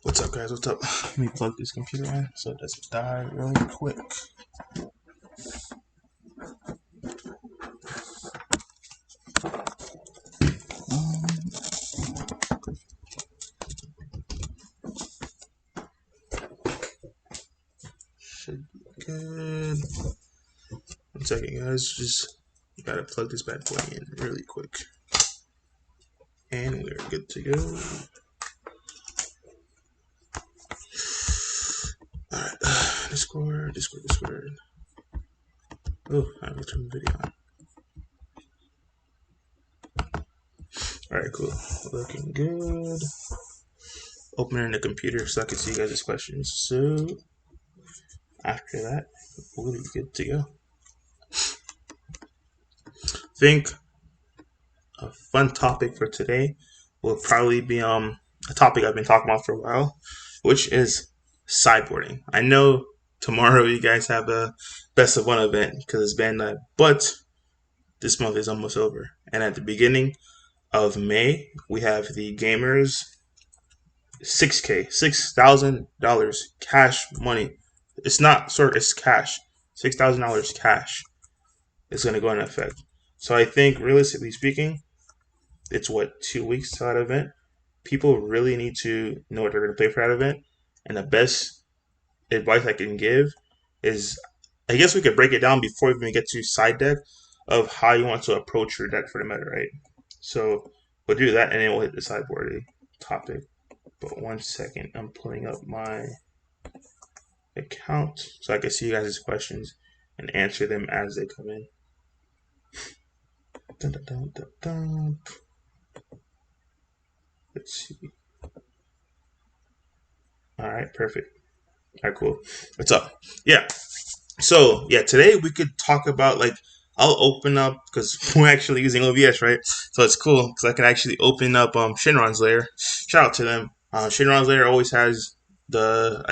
What's up, guys? What's up? Let me plug this computer in so it doesn't die really quick. Should be good. 1 second, guys. Just gotta plug this bad boy in really quick. And we're good to go. Alright. Discord. Oh, I will turn the video on. Alright, cool. Looking good. Opening the computer so I can see you guys' questions. So, after that, we'll be good to go. Think a fun topic for today will probably be a topic I've been talking about for a while, which is sideboarding. I know tomorrow you guys have a best of one event because it's band night, but this month is almost over. And at the beginning of May, we have the Gamers 6K, $6,000 cash money. It's not sort, it's cash. $6,000 cash is going to go into effect. So I think, realistically speaking, it's 2 weeks to that event. People really need to know what they're going to play for that event. And the best advice I can give is, I guess we could break it down before we even get to side deck of how you want to approach your deck for the meta, right? So we'll do that and then we'll hit the sideboard topic. But 1 second, I'm pulling up my account so I can see you guys' questions and answer them as they come in. Dun, dun, dun, dun, dun. Let's see. All right, perfect. All right, cool. What's up? Yeah. So yeah, today we could talk about I'll open up because we're actually using OBS, right? So it's cool because I can actually open up Shinron's layer. Shout out to them. Shinron's layer always has the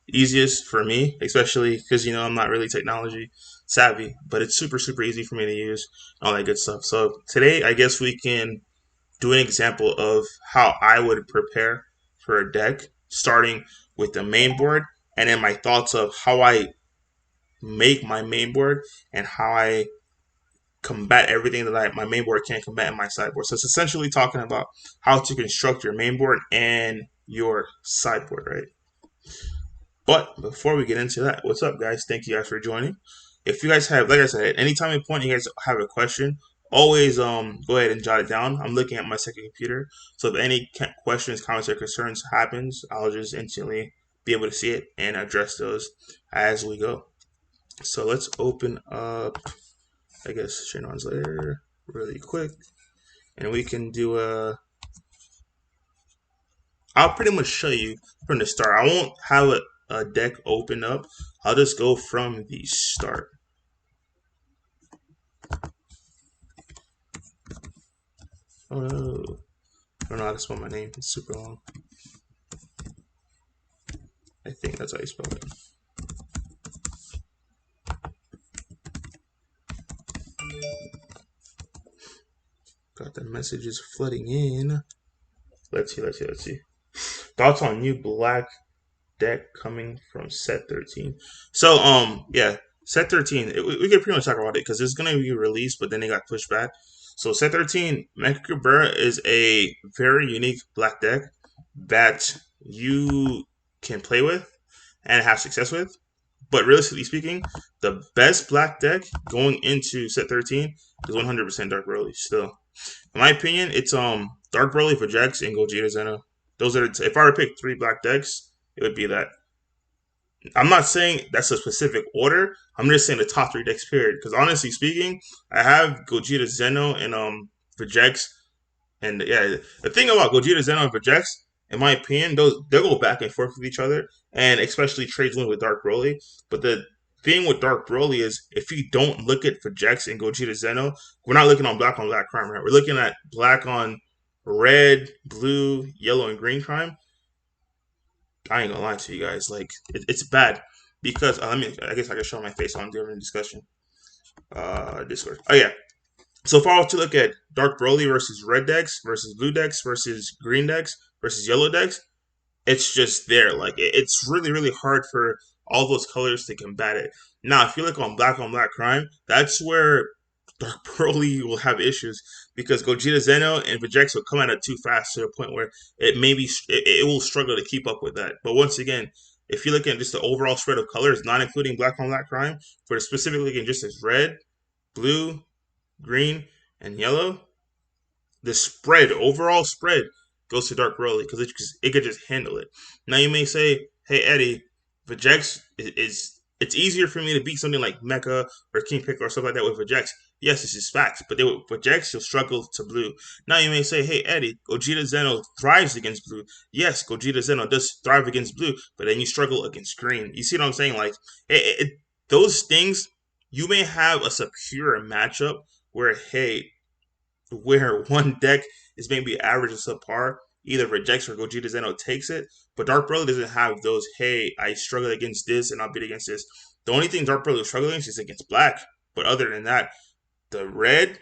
easiest for me, especially because I'm not really technology savvy, but it's super easy for me to use, all that good stuff. So today I guess we can do an example of how I would prepare for a deck, starting with the main board, and then my thoughts of how I make my main board and how I combat everything that my main board can't combat in my sideboard. So it's essentially talking about how to construct your main board and your sideboard, right? But before we get into that, what's up, guys? Thank you guys for joining. If you guys have, like I said, at any time and point you guys have a question, always go ahead and jot it down. I'm looking at my second computer, so if any questions, comments, or concerns happens, I'll just instantly be able to see it and address those as we go. So let's open up, I guess, Shanon's layer really quick, and we can do I'll pretty much show you from the start. I won't have a deck open up. I'll just go from the start. Oh no. I don't know how to spell my name. It's super long. I think that's how you spell it. Got the messages flooding in. Let's see. Thoughts on new black deck coming from set 13. So yeah, set 13. We could pretty much talk about it because it's gonna be released, but then they got pushed back. So set 13, Mekabura is a very unique black deck that you can play with and have success with. But realistically speaking, the best black deck going into set 13 is 100% Dark Broly. Still, in my opinion, it's Dark Broly for Jax and Gogeta Zeno. Those are if I were to pick 3 black decks, it would be that. I'm not saying that's a specific order. I'm just saying the top 3 decks period. Because honestly speaking, I have Gogeta Zeno and Vegeks. And yeah, the thing about Gogeta Zeno and Vegeks, in my opinion, they'll go back and forth with each other, and especially trades win with Dark Broly. But the thing with Dark Broly is if you don't look at Vegeks and Gogeta Zeno, we're not looking on black crime, right? We're looking at black on red, blue, yellow, and green crime. I ain't gonna lie to you guys, it's bad because I guess I can show my face on during discussion. Discord. Oh yeah. So if I were to look at Dark Broly versus red decks versus blue decks versus green decks versus yellow decks, it's just there. Like it's really really hard for all those colors to combat it. Now, if you look on black crime, that's where Dark Broly will have issues because Gogeta Zeno and Vegeta will come at it too fast to the point where it will struggle to keep up with that. But once again, if you look at just the overall spread of colors, not including black on black crime, for specifically looking just as red, blue, green, and yellow, the spread, overall spread, goes to Dark Broly because it could just handle it. Now you may say, "Hey Eddie, Vegeta is it's easier for me to beat something like Mecha or King Pickle or stuff like that with Vegeta." Yes, this is facts, but with Vegeta, you'll struggle to blue. Now you may say, "Hey Eddie, Gogeta Zeno thrives against blue." Yes, Gogeta Zeno does thrive against blue, but then you struggle against green. You see what I'm saying? Like those things, you may have a superior matchup where one deck is maybe average or subpar, either rejects or Gogeta Zeno takes it. But Dark Broly doesn't have those, hey, I struggle against this and I'll beat against this. The only thing Dark Broly is struggling against is against black. But other than that, the red,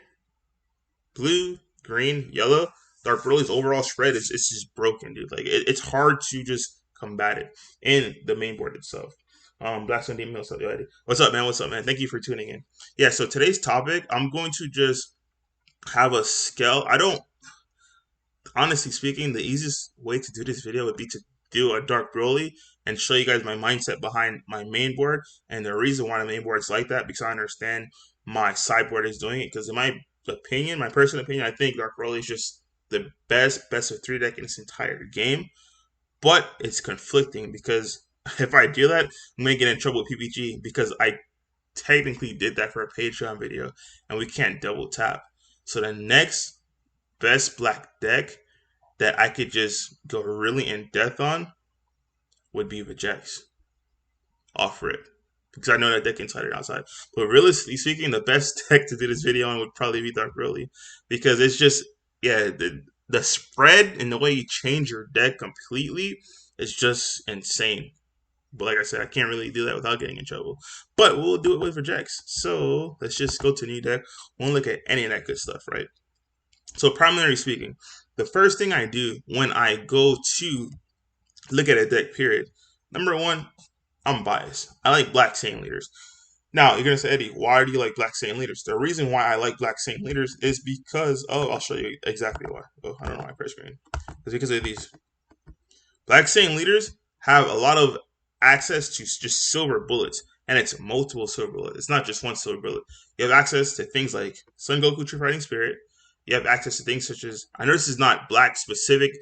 blue, green, yellow, Dark Broly's overall spread is it's just broken, dude. Like it's hard to just combat it in the main board itself. Black Sun Demon, what's up, yo, Eddie? What's up, man? What's up, man? Thank you for tuning in. Yeah, so today's topic, I'm going to just have a scale. I don't honestly speaking, the easiest way to do this video would be to do a Dark Broly and show you guys my mindset behind my main board and the reason why the main board is like that because I understand my sideboard is doing it. Because in my opinion, my personal opinion, I think Dark Broly is just the best of three deck in this entire game. But it's conflicting because if I do that, I'm gonna get in trouble with PPG because I technically did that for a Patreon video and we can't double tap. So the next best black deck that I could just go really in depth on would be Vegeta off rip. Because I know that deck inside and outside. But realistically speaking, the best deck to do this video on would probably be Dark Broly. Because it's just, yeah, the spread and the way you change your deck completely is just insane. But like I said, I can't really do that without getting in trouble. But we'll do it with Vegeta. So let's just go to new deck. Won't look at any of that good stuff, right? So primarily speaking, the first thing I do when I go to look at a deck, period, number one, I'm biased. I like Black Saint Leaders. Now, you're going to say, Eddie, why do you like Black Saint Leaders? The reason why I like Black Saint Leaders is because, I'll show you exactly why. I don't know my first screen. It's because of these. Black Saint Leaders have a lot of access to just silver bullets, and it's multiple silver bullets. It's not just one silver bullet. You have access to things like Son Goku True Fighting Spirit. You have access to things such as, I know this is not black specific,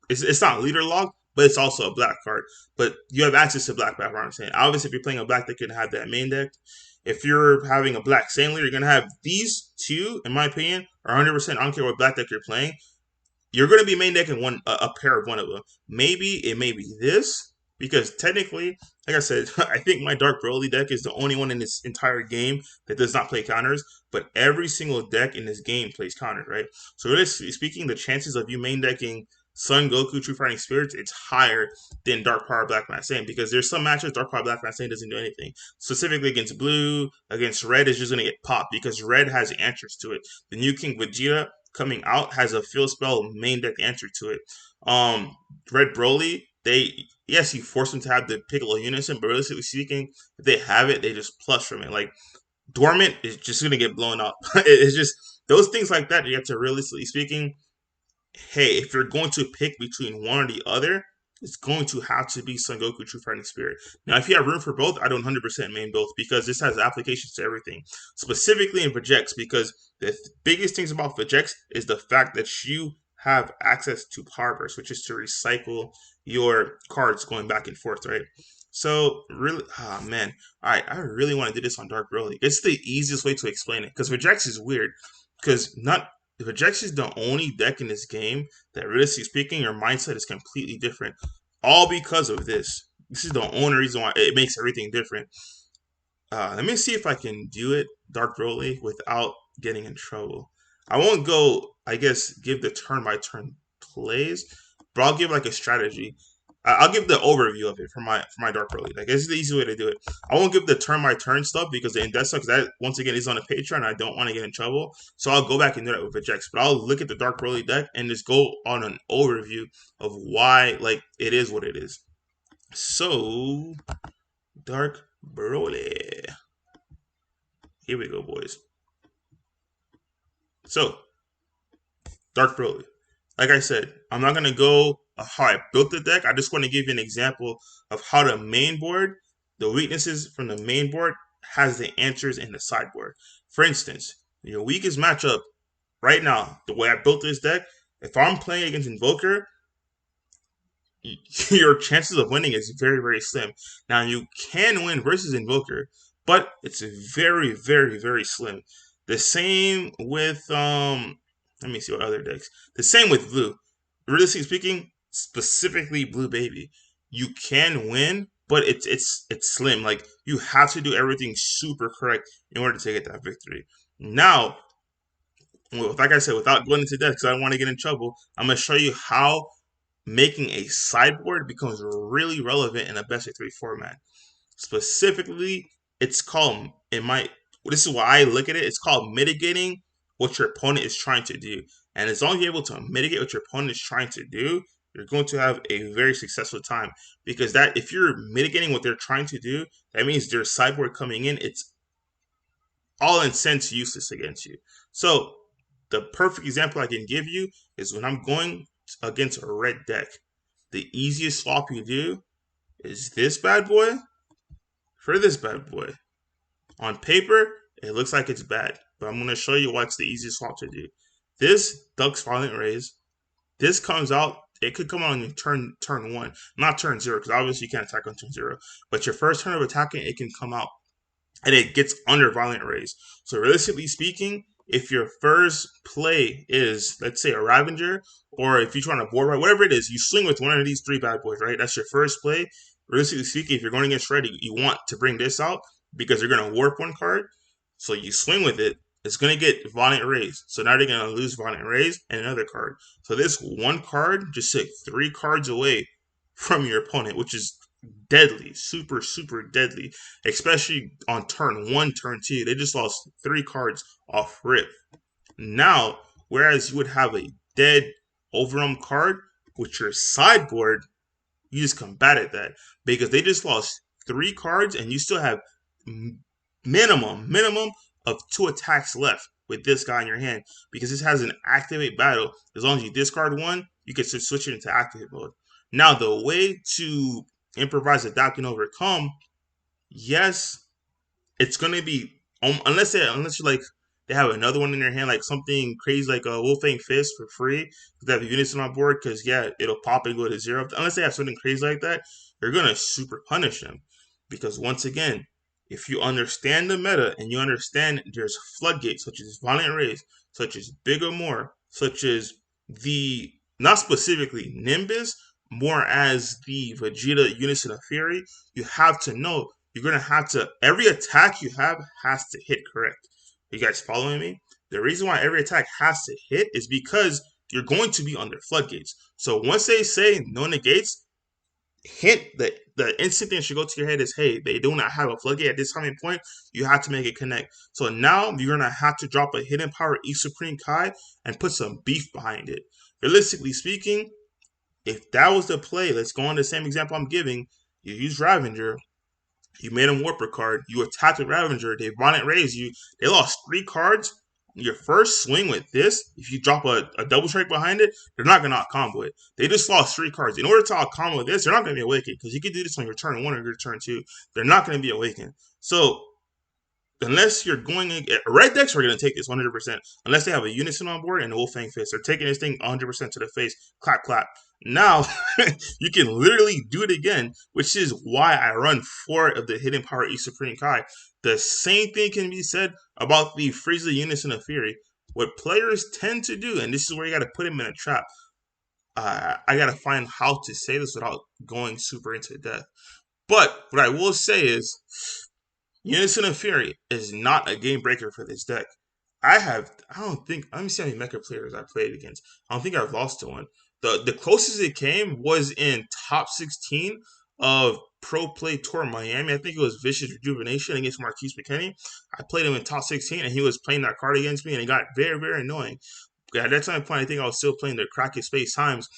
it's not leader log, but it's also a black card. But you have access to black background. I'm saying, obviously, if you're playing a black deck, you're gonna have that main deck. If you're having a black Saiyan leader, you're gonna have these two. In my opinion, are 100%. I don't care what black deck you're playing. You're gonna be main decking a pair of one of them. Maybe it may be this because technically, like I said, I think my Dark Broly deck is the only one in this entire game that does not play counters. But every single deck in this game plays counters, right? So really speaking, the chances of you main decking Sun Goku True Fighting Spirits, it's higher than Dark Power Black Man Saiyan because there's some matches Dark Power Black Man Saiyan doesn't do anything. Specifically against blue, against red is just gonna get popped because red has answers to it. The new King Vegeta coming out has a field spell main deck answer to it. Red Broly, yes, you force them to have the Piccolo Unison, but realistically speaking, if they have it, they just plus from it. Like Dormant is just gonna get blown up. It's just those things like that. You have to realistically speaking, hey, if you're going to pick between one or the other, it's going to have to be Son Goku True Fighting Spirit. Now, if you have room for both, I don't 100% main both because this has applications to everything, specifically in Vegeta. Because the biggest things about Vegeta is the fact that you have access to Power Burst, which is to recycle your cards going back and forth, right? So really, man, all right, I really want to do this on Dark Broly. It's the easiest way to explain it because Vegeta is weird because not Vegeta is the only deck in this game that, realistically speaking, your mindset is completely different. All because of this. This is the only reason why it makes everything different. Let me see if I can do it, Dark Broly, without getting in trouble. I won't go, I guess, give the turn by turn plays, but I'll give like a strategy. I'll give the overview of it for my Dark Broly. Like this is the easy way to do it. I won't give the turn by turn stuff because the in-depth stuff, because that once again is on a Patreon. I don't want to get in trouble, so I'll go back and do that with Vegeks. But I'll look at the Dark Broly deck and just go on an overview of why like it is what it is. So Dark Broly. Here we go, boys. So Dark Broly. Like I said, I'm not gonna go how I built the deck. I just want to give you an example of how the main board, the weaknesses from the main board, has the answers in the sideboard. For instance, your weakest matchup right now, the way I built this deck, if I'm playing against Invoker, your chances of winning is very, very slim. Now you can win versus Invoker, but it's very, very, very slim. The same with let me see what other decks. The same with blue. Realistically speaking, specifically blue baby. You can win, but it's slim. Like you have to do everything super correct in order to get that victory. Now, like I said, without going into depth, because I don't want to get in trouble, I'm gonna show you how making a sideboard becomes really relevant in a best of three format. Specifically, it's called in my this is why I look at it, it's called mitigating what your opponent is trying to do. And as long as you're able to mitigate what your opponent is trying to do, you're going to have a very successful time. Because that if you're mitigating what they're trying to do, that means their sideboard coming in, it's all in sense useless against you. So the perfect example I can give you is when I'm going against a red deck. The easiest swap you do is this bad boy for this bad boy. On paper, it looks like it's bad, but I'm going to show you why it's the easiest swap to do. This ducks Violent Rays. This comes out. It could come out on your turn one, not turn zero, because obviously you can't attack on turn zero. But your first turn of attacking, it can come out and it gets under Violent Rays. So realistically speaking, if your first play is, let's say, a Ravager, or if you're trying to board right, whatever it is, you swing with one of these three bad boys, right? That's your first play. Realistically speaking, if you're going against red, you want to bring this out because you're going to warp one card. So you swing with it. It's going to get Violent Rays. So now they're going to lose Violent Rays and another card. So this one card just took 3 cards away from your opponent, which is deadly, super, super deadly, especially on turn 1, turn 2. They just lost 3 cards off rip. Now, whereas you would have a dead overwhelm card with your sideboard, you just combated that because they just lost 3 cards and you still have minimum of 2 attacks left with this guy in your hand because this has an activate battle. As long as you discard one, you can switch it into activate mode. Now, the way to improvise, adapt, and overcome, yes, it's gonna be unless you like they have another one in their hand, like something crazy like a Wolfang Fist for free. They have units on board because yeah, it'll pop and go to 0. Unless they have something crazy like that, you're gonna super punish them because once again, if you understand the meta and you understand there's floodgates such as Violent Rays, such as Bigger More, such as the not specifically Nimbus, more as the Vegeta Unison of Fury, you have to know you're gonna have to every attack you have has to hit correct. You guys following me? The reason why every attack has to hit is because you're going to be under floodgates. So once they say no negates, hint the instant thing that should go to your head is, hey, they do not have a floodgate at this timing point. You have to make it connect. So now you're gonna have to drop a hidden power E Supreme Kai and put some beef behind it. Realistically speaking, if that was the play, let's go on the same example I'm giving. You use Ravager, you made them Warper card, you attacked with Ravager, they Violent Rays you, they lost 3 cards. Your first swing with this, if you drop a double strike behind it, they're not going to out combo it. They just lost 3 cards. In order to out combo this, they're not going to be awakened because you can do this on your turn 1 or your turn 2. They're not going to be awakened. So unless you're going red decks are going to take this 100%. Unless they have a Unison on board and a Wolfang Fist, they're taking this thing 100% to the face. Clap, clap. Now you can literally do it again, which is why I run 4 of the Hidden Power E Supreme Kai. The same thing can be said about the Frieza Unison of Fury. What players tend to do, and this is where you got to put them in a trap. I got to find how to say this without going super into depth. But what I will say is Unison of Fury is not a game breaker for this deck. I don't think. Let me see how many mecha players I played against. I don't think I've lost to one. The closest it came was in top 16 of Pro Play Tour Miami. I think it was Vicious Rejuvenation against Marquise McKinney. I played him in top 16, and he was playing that card against me, and it got very, very annoying. At that time point, I think I was still playing the Cracky Space Times,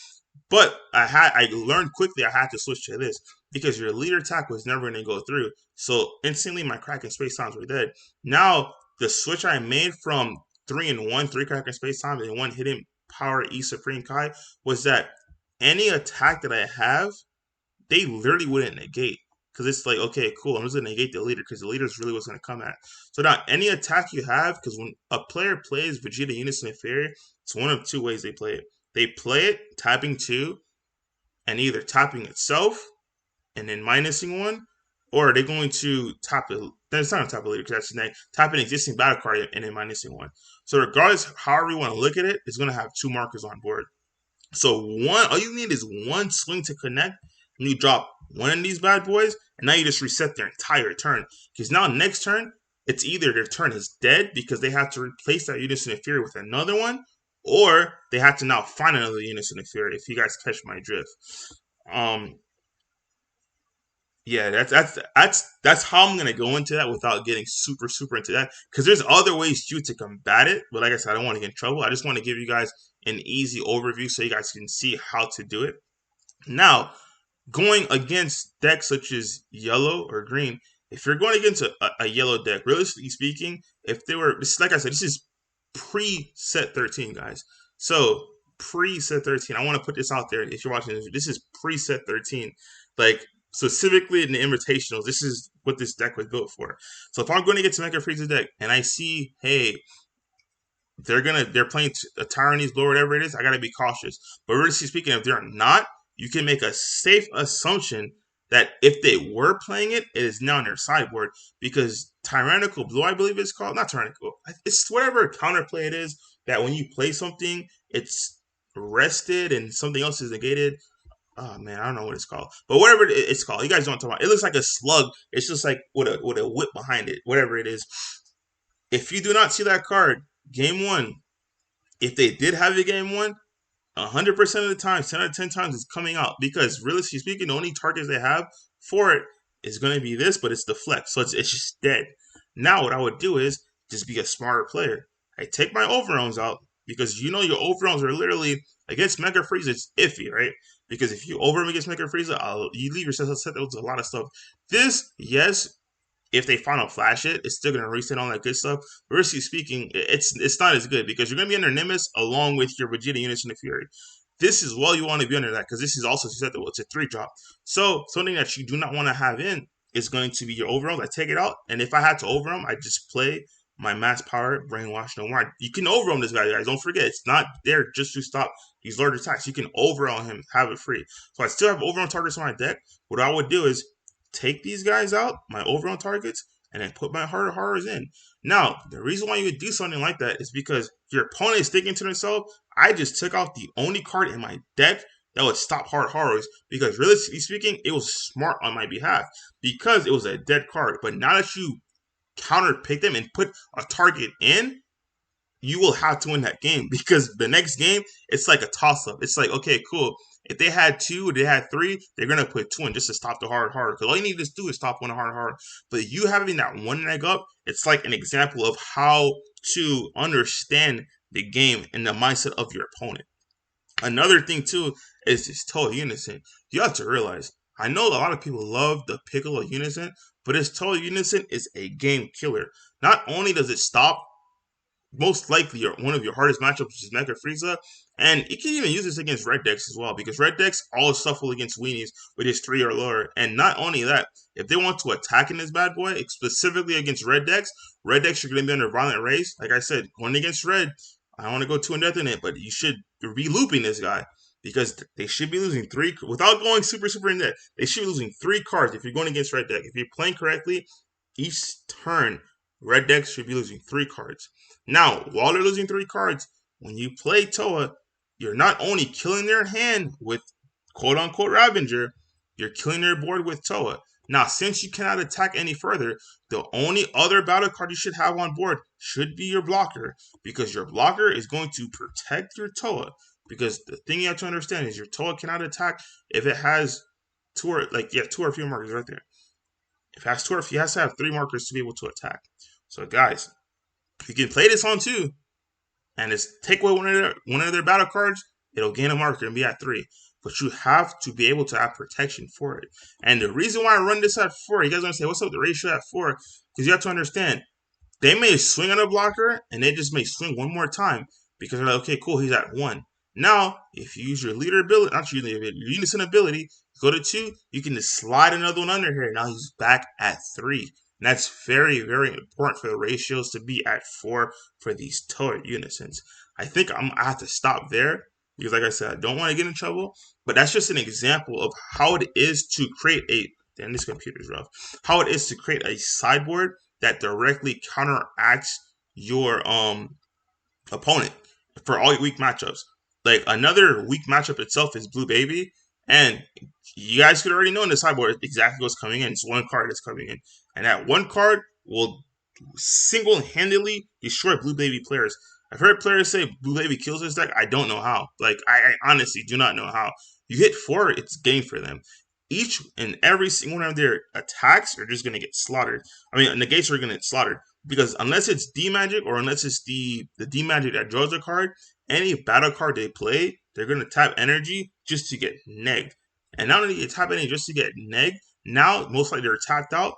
but I learned quickly I had to switch to this because your leader attack was never going to go through. So instantly my Kraken Space Times were dead. Now the switch I made from 3-1, three Kraken Space Times and one hidden power E Supreme Kai was that any attack that I have, they literally wouldn't negate. Because it's like, okay, cool, I'm just going to negate the leader because the leader is really what's going to come at. So now any attack you have, because when a player plays Vegeta Unison Inferior, it's one of two ways they play it. They play it tapping 2 and either tapping itself and then minusing 1, or are they going to tap it? Then it's not a tap a leader because that's next. Tap an existing battle card and then minusing 1. So regardless, however you want to look at it, it's going to have 2 markers on board. So all you need is one swing to connect, and you drop one of these bad boys, and now you just reset their entire turn. Because now next turn, it's either their turn is dead because they have to replace that Unison Inferior with another one, or they have to now find another Unison Inferior. If you guys catch my drift, um, yeah, that's how I'm gonna go into that without getting super into that. Because there's other ways to combat it, but like I said, I don't want to get in trouble. I just want to give you guys an easy overview so you guys can see how to do it. Now, going against decks such as yellow or green, if you're going against a yellow deck, realistically speaking, if they were, this, like I said, this is pre-set 13, guys. So pre-set 13, I want to put this out there. If you're watching this is pre-set 13. Like specifically in the invitationals, this is what this deck was built for. So if I'm going to get to Mega Freezer deck and I see, hey, they're playing a Tyrannese Blow, whatever it is, I gotta be cautious. But really speaking, if they're not, you can make a safe assumption that if they were playing it, it is now on their sideboard because Tyrannical Blue, I believe it's called, not Tyrannical, it's whatever counterplay it is that when you play something, it's rested and something else is negated. Oh man, I don't know what it's called, but whatever it's called, you guys don't talk about. It looks like a slug. It's just like with a whip behind it, whatever it is. If you do not see that card, game one, if they did have a game one, 100% of the time, 10 out of 10 times, it's coming out because realistically speaking, the only targets they have for it is going to be this, but it's the flex, so it's just dead. Now, what I would do is just be a smarter player. I take my overrounds out because you know your overrounds are literally against Mega Freeza. It's iffy, right? Because if you overrun against Mega Freeza, you leave yourself set with a lot of stuff. This, yes, if they final flash it, it's still gonna reset all that good stuff. But realistically speaking, it's not as good because you're gonna be under Nimbus along with your Vegeta units in the Fury. This is you want to be under that because this is also susceptible. It's a 3-drop. So something that you do not want to have in is going to be your overwhelms. I take it out, and if I had to overwhelm, I just play my mass power brainwash no more. You can overwhelm this guy, guys. Don't forget, it's not there just to stop these large attacks. You can overwhelm him, have it free. So I still have overwhelm targets on my deck. What I would do is take these guys out, my overall targets, and then put my harder horrors in. Now, the reason why you would do something like that is because your opponent is thinking to themselves, I just took out the only card in my deck that would stop hard horrors because realistically speaking, it was smart on my behalf because it was a dead card. But now that you counter pick them and put a target in, you will have to win that game because the next game it's like a toss up. It's like, okay, cool. If they had 2, they had 3, they're gonna put 2 in just to stop the hard. Because all you need to do is stop one hard. But you having that one leg up, it's like an example of how to understand the game and the mindset of your opponent. Another thing too is this total unison. You have to realize. I know a lot of people love the Piccolo unison, but this total unison is a game killer. Not only does it stop most likely one of your hardest matchups, which is Mega Frieza. And you can even use this against red decks as well, because red decks all shuffle against weenies, which is 3 or lower. And not only that, if they want to attack in this bad boy, specifically against red decks are going to be under Violent Race. Like I said, going against red, I don't want to go too in depth in it, but you should be looping this guy. Because they should be losing 3, without going super in depth, they should be losing 3 cards if you're going against red deck. If you're playing correctly, each turn, red decks should be losing 3 cards. Now, while they're losing 3 cards, when you play Toa, you're not only killing their hand with quote-unquote Ravager, you're killing their board with Toa. Now, since you cannot attack any further, the only other battle card you should have on board should be your blocker, because your blocker is going to protect your Toa. Because the thing you have to understand is your Toa cannot attack if it has two or fewer markers right there. If it has two or he has to have three markers to be able to attack. So guys, you can play this on two, and it's take away one of their battle cards, it'll gain a marker and be at 3. But you have to be able to have protection for it. And the reason why I run this at 4, you guys are gonna say, what's up the ratio at 4? Because you have to understand, they may swing on a blocker and they just may swing one more time because they're like, okay, cool, he's at 1. Now, if you use your leader ability, not your leader ability, your unison ability, go to 2, you can just slide another one under here. Now he's back at 3. And that's very, very important for the ratios to be at 4 for these Toa unisons. I think I have to stop there because, like I said, I don't want to get in trouble. But that's just an example of how it is to create a. Damn, this computer's rough. How it is to create a sideboard that directly counteracts your opponent for all your weak matchups. Like another weak matchup itself is Blue Baby, and you guys could already know in the sideboard exactly what's coming in. It's one card that's coming in, and that one card will single-handedly destroy Blue Baby players. I've heard players say Blue Baby kills this deck. I don't know how. Like I honestly do not know how. You hit 4, it's game for them. Each and every single one of their attacks are just gonna get slaughtered. I mean, negates are gonna get slaughtered because unless it's D Magic or unless it's the D Magic that draws a card, any battle card they play, they're gonna tap energy just to get negged. And not only you tap energy just to get negged, now most likely they're tapped out.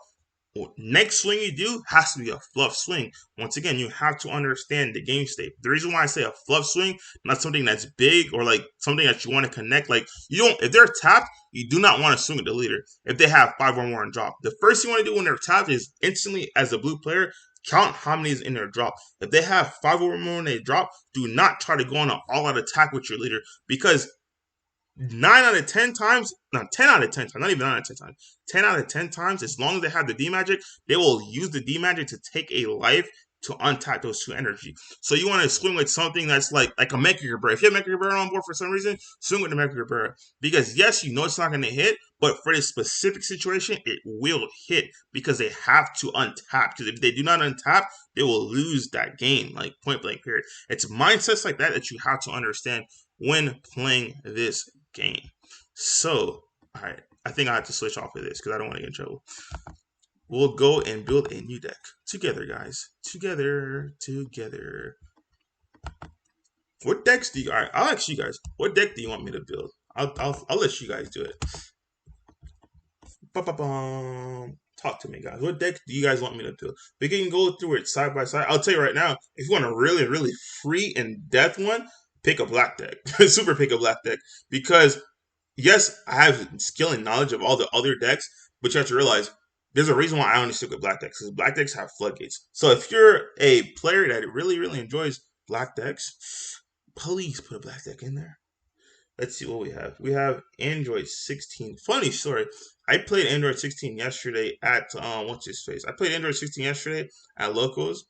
Next swing you do has to be a fluff swing. Once again, you have to understand the game state. The reason why I say a fluff swing, not something that's big or like something that you want to connect. Like you don't, if they're tapped, you do not want to swing at the leader if they have 5 or more in drop. The first thing you want to do when they're tapped is instantly, as a blue player, count how many is in their drop. If they have 5 or more in their drop, do not try to go on an all-out attack with your leader because 9 out of 10 times, not 10 out of 10 times, not even 9 out of 10 times, 10 out of 10 times, as long as they have the D Magic, they will use the D Magic to take a life to untap those 2 energy. So you want to swing with something that's like a Mega Gebura. If you have Mega Gebura on board for some reason, swing with the Mega Gebura. Because yes, you know it's not going to hit, but for this specific situation, it will hit because they have to untap. Because if they do not untap, they will lose that game, like point blank period. It's mindsets like that that you have to understand when playing this game. So, all right, I think I have to switch off of this because I don't want to get in trouble. We'll go and build a new deck together, guys. Together. What decks do you? All right, I'll ask you guys. What deck do you want me to build? I'll let you guys do it. Talk to me, guys. What deck do you guys want me to build? We can go through it side by side. I'll tell you right now. If you want a really, really free and death one, pick a black deck. Super pick a black deck. Because, yes, I have skill and knowledge of all the other decks, but you have to realize there's a reason why I only stick with black decks, because black decks have floodgates. So if you're a player that really, really enjoys black decks, please put a black deck in there. Let's see what we have. We have Android 16. Funny story. I played Android 16 yesterday at what's his face? I played Android 16 yesterday at Locals.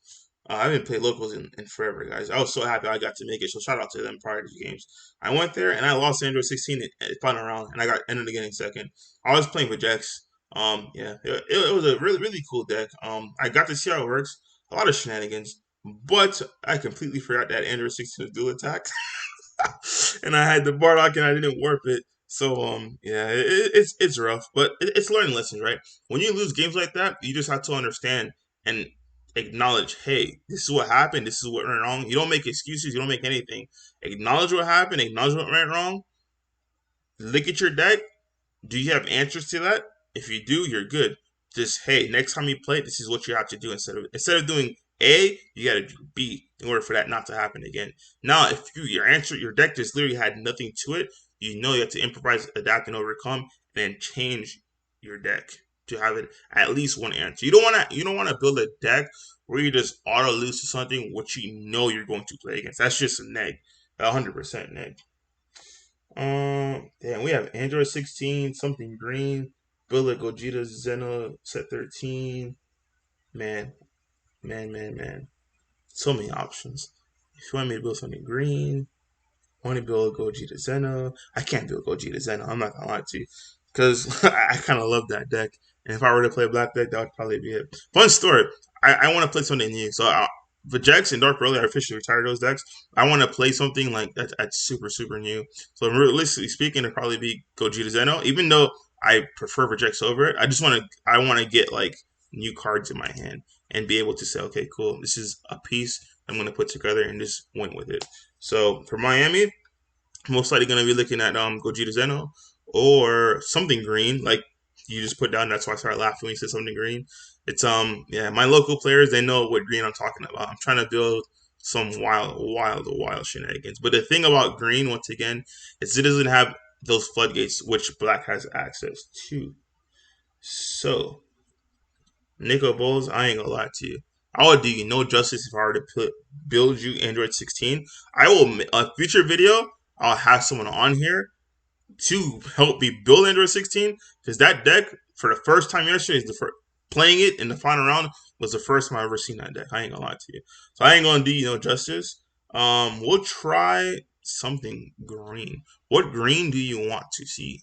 I haven't played Locals in forever, guys. I was so happy I got to make it. So shout out to them prior to the games. I went there and I lost Android 16 in the final round, and I got ended up getting second. I was playing with Jax. Yeah, it was a really, really cool deck. I got to see how it works. A lot of shenanigans, but I completely forgot that Android 16 was dual attack. And I had the Bardock and I didn't warp it. So yeah, it's rough, but it's learning lessons, right? When you lose games like that, you just have to understand and acknowledge, hey, this is what happened, this is what went wrong. You don't make excuses, you don't make anything. Acknowledge what happened, acknowledge what went wrong. Look at your deck. Do you have answers to that? If you do, you're good. Just hey, next time you play, this is what you have to do instead of doing A, you got to do B in order for that not to happen again. Now, if your deck just literally had nothing to it, you know you have to improvise, adapt, and overcome, and then change your deck to have it at least one answer. You don't want to build a deck where you just auto lose to something which you know you're going to play against. That's just a neg, 100% neg. Damn, we have Android 16, something green, build a Gogeta Zeno set 13. Man. So many options. If you want me to build something green, I want to build a Gogeta Zeno. I can't build Gogeta Zeno. I'm not gonna lie to you, because I kind of love that deck. And if I were to play a black deck, that would probably be it. Fun story. I want to play something new. So Vajeks and Dark Broly, I officially retired those decks. I want to play something like that's super, super new. So realistically speaking, it'd probably be Gogeta Zeno. Even though I prefer Vajeks over it, I want to get like new cards in my hand and be able to say, okay, cool, this is a piece I'm going to put together and just went with it. So for Miami, most likely going to be looking at Gogeta Zeno or something green, like you just put down. That's why I started laughing when you said something green. It's yeah, my local players, they know what green I'm talking about. I'm trying to build some wild shenanigans. But the thing about green, once again, is it doesn't have those floodgates which black has access to. So Nico Bulls, I ain't gonna lie to you. I would do you no justice if I were to build you Android 16. I will a future video. I'll have someone on here to help me build Android 16 because that deck for the first time yesterday is the first playing it in the final round was the first time I ever seen that deck. I ain't gonna lie to you, so I ain't gonna do you no justice. We'll try something green. What green do you want to see?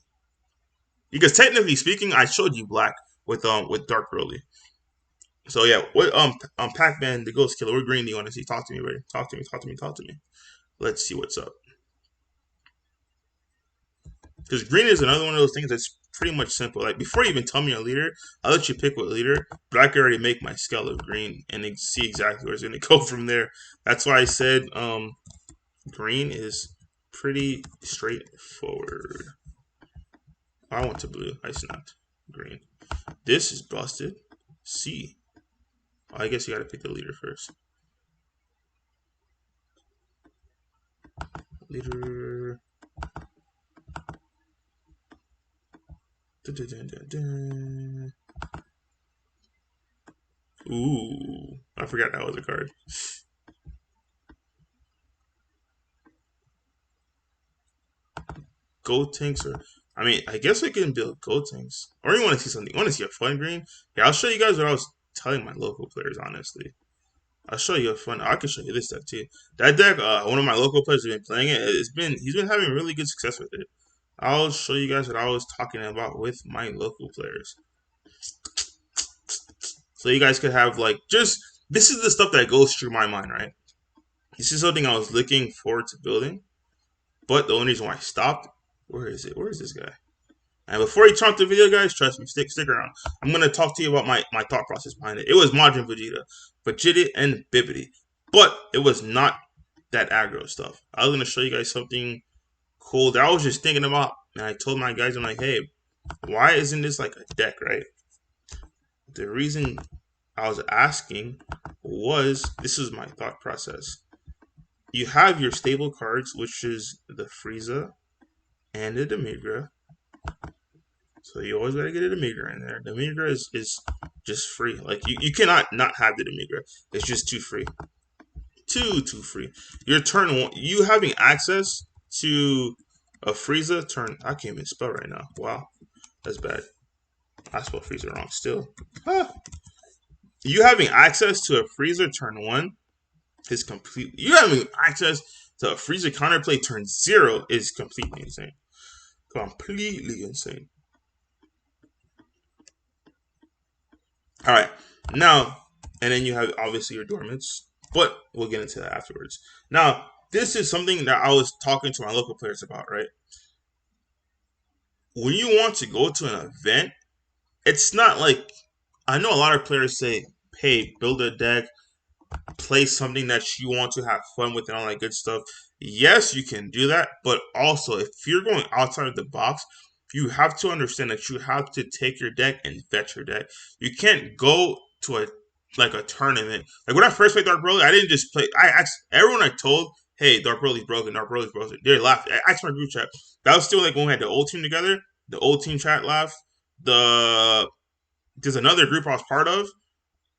Because technically speaking, I showed you black with Dark Broly. So yeah, what Pac-Man the Ghost Killer? What green do you want to see? Talk to me, Ray. Talk to me. Talk to me. Talk to me. Let's see what's up. Because green is another one of those things that's pretty much simple. Like before you even tell me your leader, I'll let you pick what leader, but I can already make my scale of green and see exactly where it's going to go from there. That's why I said green is pretty straightforward. I went to blue. I snapped. Green. This is busted. C. I guess you got to pick the leader first. Leader. Ooh, I forgot that was a card. Gold tanks or I mean, I guess we can build gold tanks. Or you want to see something? You want to see a fun green? Yeah, I'll show you guys what I was telling my local players. Honestly, I'll show you a fun. I can show you this deck too. That deck, one of my local players has been playing it. He's been having really good success with it. I'll show you guys what I was talking about with my local players. So you guys could have like just this is the stuff that goes through my mind, right? This is something I was looking forward to building, but the only reason why I stopped, where is it? Where is this guy? And before you turn off the video, guys, trust me, stick around. I'm gonna talk to you about my thought process behind it. It was Majin Vegeta, and Bibbidi, but it was not that aggro stuff. I was gonna show you guys something cool that I was just thinking about, and I told my guys, I'm like, hey, why isn't this like a deck, right? The reason I was asking was this is my thought process. You have your stable cards, which is the Frieza and the Demigra. So you always gotta get a Demigra in there. Demigra is just free. Like you cannot not have the Demigra. It's just too free. Too free. Your turn one, you having access to a Frieza turn. I can't even spell right now. Wow, that's bad. I spelled Frieza wrong. Still, you having access to a Frieza turn one is complete. You having access to a Frieza counterplay turn 0 is completely insane. Completely insane. All right, now, and then you have obviously your dormants, but we'll get into that afterwards. Now, this is something that I was talking to my local players about, right? When you want to go to an event, it's not like I know a lot of players say, "Hey, build a deck, play something that you want to have fun with and all that good stuff." Yes, you can do that, but also if you're going outside of the box, you have to understand that you have to take your deck and vet your deck. You can't go to a tournament. Like when I first played Dark Broly, I didn't just play. I asked everyone I told, "Hey, Dark Broly's broken. Dark Broly's broken." They laughed. I asked my group chat. That was still like when we had the old team together. The old team chat laughed. There's another group I was part of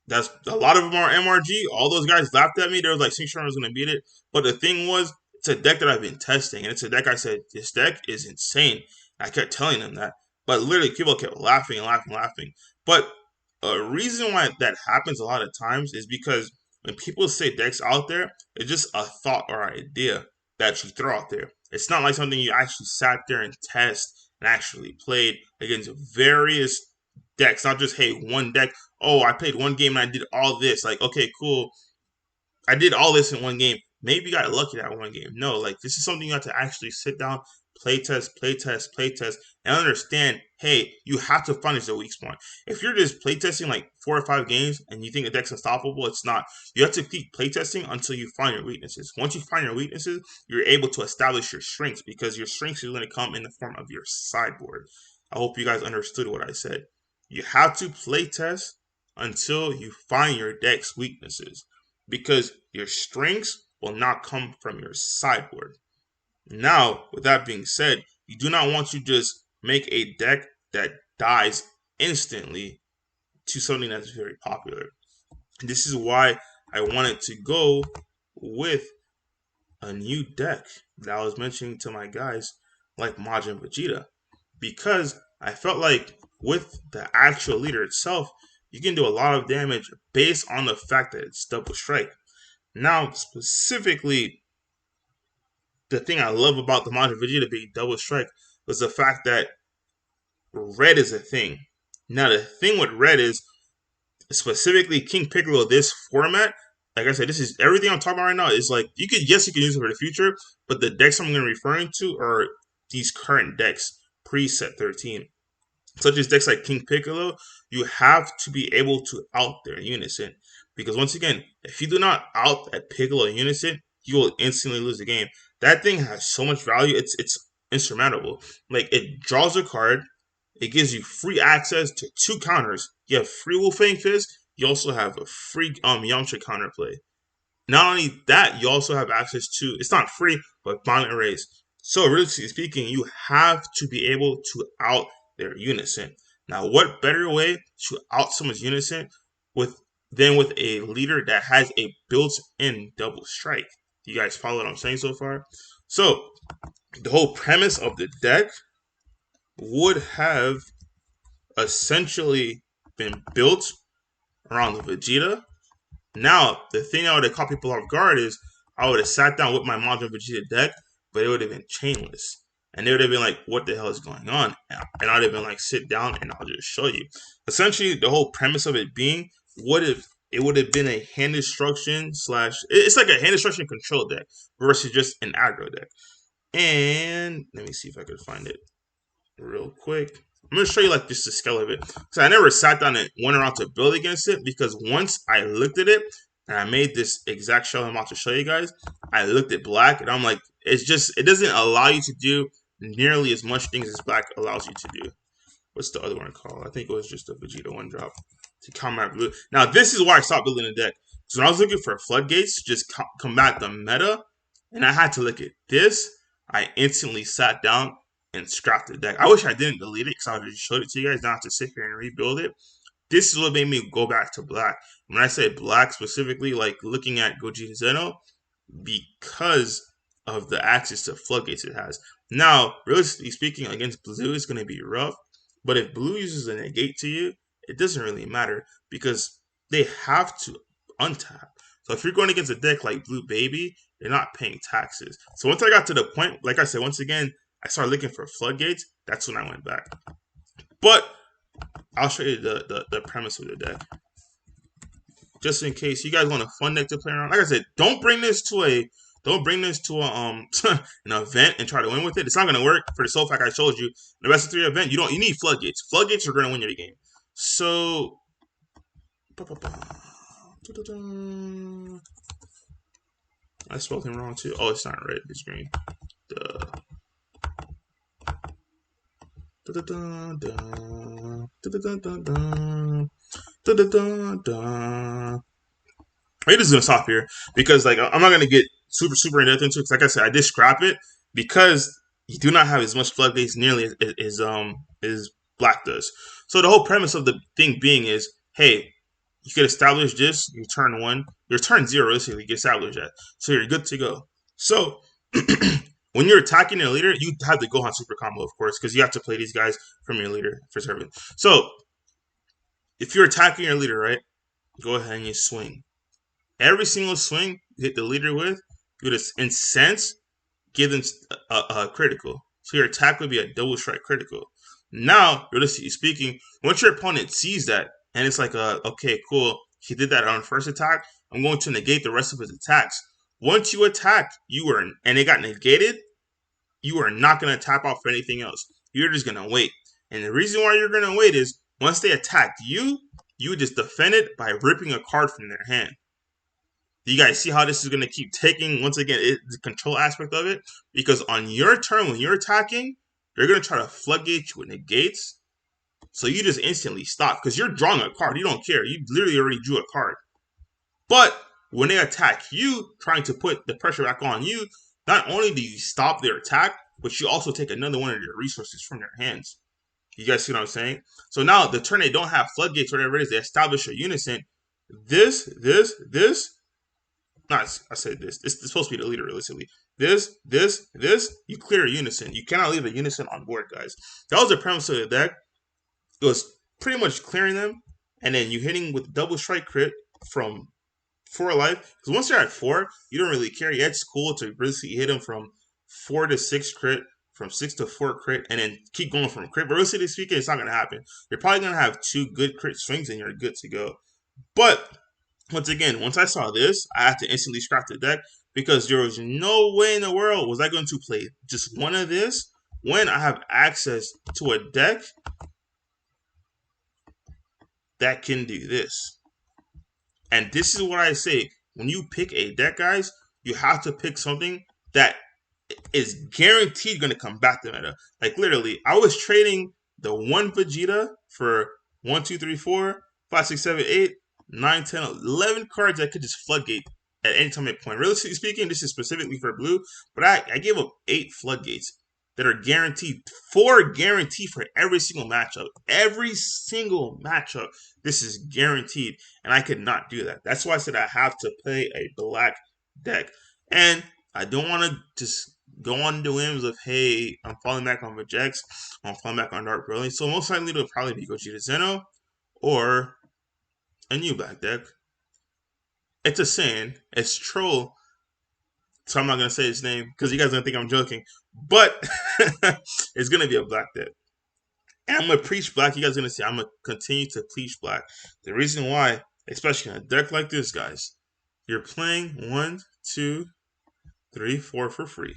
that's a lot of them are MRG. All those guys laughed at me. They were like, "Sing was gonna beat it." But the thing was, it's a deck that I've been testing, and it's a deck I said this deck is insane. I kept telling them that, but literally people kept laughing and laughing, and laughing. But a reason why that happens a lot of times is because when people say decks out there, it's just a thought or idea that you throw out there. It's not like something you actually sat there and test and actually played against various decks, not just hey one deck. Oh, I played one game and I did all this. Like okay, cool. I did all this in one game. Maybe you got lucky that one game. No, like this is something you have to actually sit down, play test, play test, play test, and understand. Hey, you have to find the weak spot. If you're just playtesting like 4 or 5 games and you think the deck's unstoppable, it's not. You have to keep playtesting until you find your weaknesses. Once you find your weaknesses, you're able to establish your strengths because your strengths are going to come in the form of your sideboard. I hope you guys understood what I said. You have to playtest until you find your deck's weaknesses because your strengths will not come from your sideboard. Now, with that being said, you do not want to just make a deck that dies instantly to something that's very popular. This is why I wanted to go with a new deck that I was mentioning to my guys, like Majin Vegeta, because I felt like with the actual leader itself, you can do a lot of damage based on the fact that it's double strike. Now, specifically, the thing I love about the Majin Vegeta being double strike was the fact that red is a thing. Now, the thing with red is specifically King Piccolo, this format. Like I said, this is everything I'm talking about right now. Is like you could yes, you can use it for the future, but the decks I'm going to be referring to are these current decks preset 13. Such as decks like King Piccolo, you have to be able to out their unison. Because once again, if you do not out at Piccolo in unison, you will instantly lose the game. That thing has so much value, it's insurmountable. Like it draws a card, it gives you free access to 2 counters. You have free Wolfang Fist, you also have a free Yamcha counterplay. Not only that, you also have access to it's not free, but violent rays. So really speaking, you have to be able to out their unison. Now, what better way to out someone's unison with than with a leader that has a built-in double strike? You guys follow what I'm saying so far? So the whole premise of the deck would have essentially been built around the Vegeta. Now, the thing that would have caught people off guard is I would have sat down with my Majin Vegeta deck, but it would have been chainless. And they would have been like, what the hell is going on? And I'd have been like, sit down and I'll just show you. Essentially, the whole premise of it being, what if it would have been a hand instruction slash, it's like a hand instruction control deck versus just an aggro deck. And let me see if I could find it real quick. I'm gonna show you like just the scale of it. So I never sat down and went around to build against it because once I looked at it and I made this exact shell I'm about to show you guys, I looked at black and I'm like, it's just it doesn't allow you to do nearly as much things as black allows you to do. What's the other one called? I think it was just a Vegeta 1-drop to combat blue. Now this is why I stopped building a deck. So when I was looking for floodgates to just combat the meta, and I had to look at this, I instantly sat down and scrapped the deck. I wish I didn't delete it because I would have just showed it to you guys, not to sit here and rebuild it. This is what made me go back to black. When I say black specifically, like looking at Gogeta Zeno, because of the access to floodgates it has. Now, realistically speaking, against blue is going to be rough, but if blue uses a negate to you, it doesn't really matter because they have to untap. So if you're going against a deck like Blue Baby, you're not paying taxes. So once I got to the point, like I said, once again, I started looking for floodgates. That's when I went back. But I'll show you the premise of the deck. Just in case you guys want a fun deck to play around. Like I said, don't bring this to a an event and try to win with it. It's not gonna work for the sole fact I told you. The best of 3 event, you need floodgates. Floodgates are gonna win your game. So I spelled him wrong too. Oh, it's not red, it's green. Duh. We're just gonna stop here because like I'm not gonna get super in depth into it. Because like I said, I did scrap it because you do not have as much floodgates nearly as black does. So the whole premise of the thing being is, hey, you could establish this. Your turn 1, your turn 0, basically, you can establish that, so you're good to go. So when you're attacking your leader, you have the Gohan super combo, of course, because you have to play these guys from your leader for servant. So if you're attacking your leader, right, go ahead and you swing. Every single swing you hit the leader with, you would incense, give them a critical. So your attack would be a double strike critical. Now, realistically speaking, once your opponent sees that, and it's like, okay, cool, he did that on first attack, I'm going to negate the rest of his attacks. Once you attack, and it got negated, you are not going to tap out for anything else. You're just going to wait. And the reason why you're going to wait is once they attack you, you just defend it by ripping a card from their hand. Do you guys see how this is going to keep taking, once again, the control aspect of it? Because on your turn, when you're attacking, they're going to try to floodgate you with negates. So you just instantly stop because you're drawing a card. You don't care. You literally already drew a card. But when they attack you, trying to put the pressure back on you, not only do you stop their attack, but you also take another one of your resources from their hands. You guys see what I'm saying? So now the turn they don't have floodgates, whatever it is, they establish a unison. This. Not, I said this. This is supposed to be the leader, realistically. This, you clear a unison. You cannot leave a unison on board, guys. That was the premise of the deck. It was pretty much clearing them, and then you hitting with double strike crit from 4 life. Because once you're at 4, you don't really care. Yeah, it's cool to really hit them from 4 to 6 crit, from 6 to 4 crit, and then keep going from crit. But realistically speaking, it's not going to happen. You're probably going to have 2 good crit swings, and you're good to go. But once again, once I saw this, I had to instantly scrap the deck because there was no way in the world was I going to play just one of this when I have access to a deck that can do this. And this is what I say. When you pick a deck, guys, you have to pick something that is guaranteed going to come back to meta. Like, literally, I was trading the one Vegeta for 1, 2, 3, 4, 5, 6, 7, 8, 9, 10, 11 cards that could just floodgate at any time at point. Realistically speaking, this is specifically for blue, but I gave up 8 floodgates that are guaranteed. 4 guaranteed for every single matchup. Every single matchup, this is guaranteed, and I could not do that. That's why I said I have to play a black deck. And I don't want to just go on the whims of, hey, I'm falling back on Vegex, I'm falling back on Dark Brilliance. So most likely it'll probably be Gogeta Zeno or a new black deck. It's a saying. It's troll. So I'm not going to say his name because you guys are going to think I'm joking. But it's going to be a black deck. And I'm going to preach black. You guys are going to see I'm going to continue to preach black. The reason why, especially in a deck like this, guys, you're playing 1, 2, 3, 4 for free.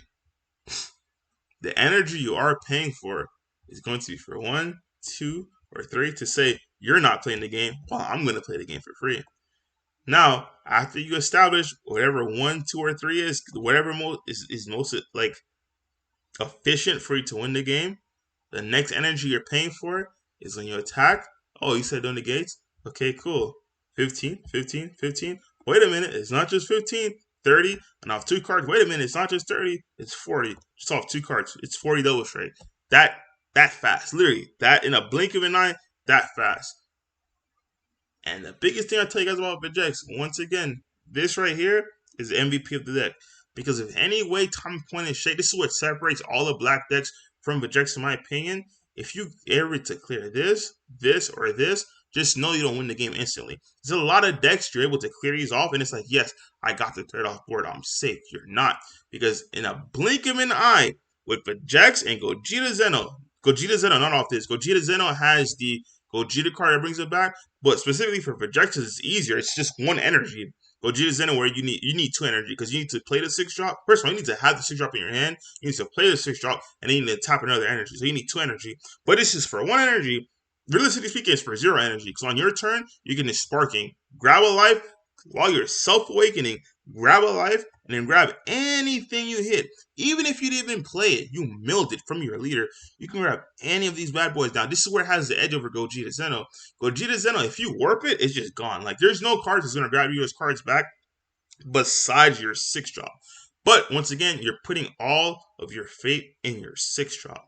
The energy you are paying for is going to be for 1, 2, or 3 to say you're not playing the game. Well, I'm going to play the game for free. Now, after you establish whatever 1, 2, or 3 is, whatever is most like efficient for you to win the game, the next energy you're paying for is when you attack. Oh, you said don't negate? Okay, cool. 15, 15, 15. Wait a minute, it's not just 15, 30, and off 2 cards. Wait a minute, it's not just 30, it's 40. Just off 2 cards. It's 40 double strike. That fast. Literally, that in a blink of an eye, that fast. And the biggest thing I tell you guys about Vegex, once again, this right here is the MVP of the deck. Because if any way, time, point, and shape, this is what separates all the black decks from Vegex, in my opinion. If you ever to clear this, or this, just know you don't win the game instantly. There's a lot of decks you're able to clear these off, and it's like, yes, I got the third off board, I'm safe. You're not. Because in a blink of an eye, with Vegex and Gogeta Zeno, not off this. Gogeta Zeno has the Gogeta card that brings it back, but specifically for Vegex, it's easier. It's just 1 energy. Gogeta Zeno, where you need 2 energy because you need to play the 6 drop. First of all, you need to have the 6 drop in your hand. You need to play the 6 drop, and then you need to tap another energy. So you need 2 energy. But this is for 1 energy. Realistically speaking, it's for 0 energy. Because on your turn, you can just sparking, grab a life while you're self-awakening, grab a life, and then grab anything you hit. Even if you didn't even play it, you milled it from your leader. You can grab any of these bad boys down. This is where it has the edge over Gogeta Zeno. Gogeta Zeno, if you warp it, it's just gone. Like, there's no cards that's going to grab you as cards back besides your 6 drop. But once again, you're putting all of your fate in your 6 drop.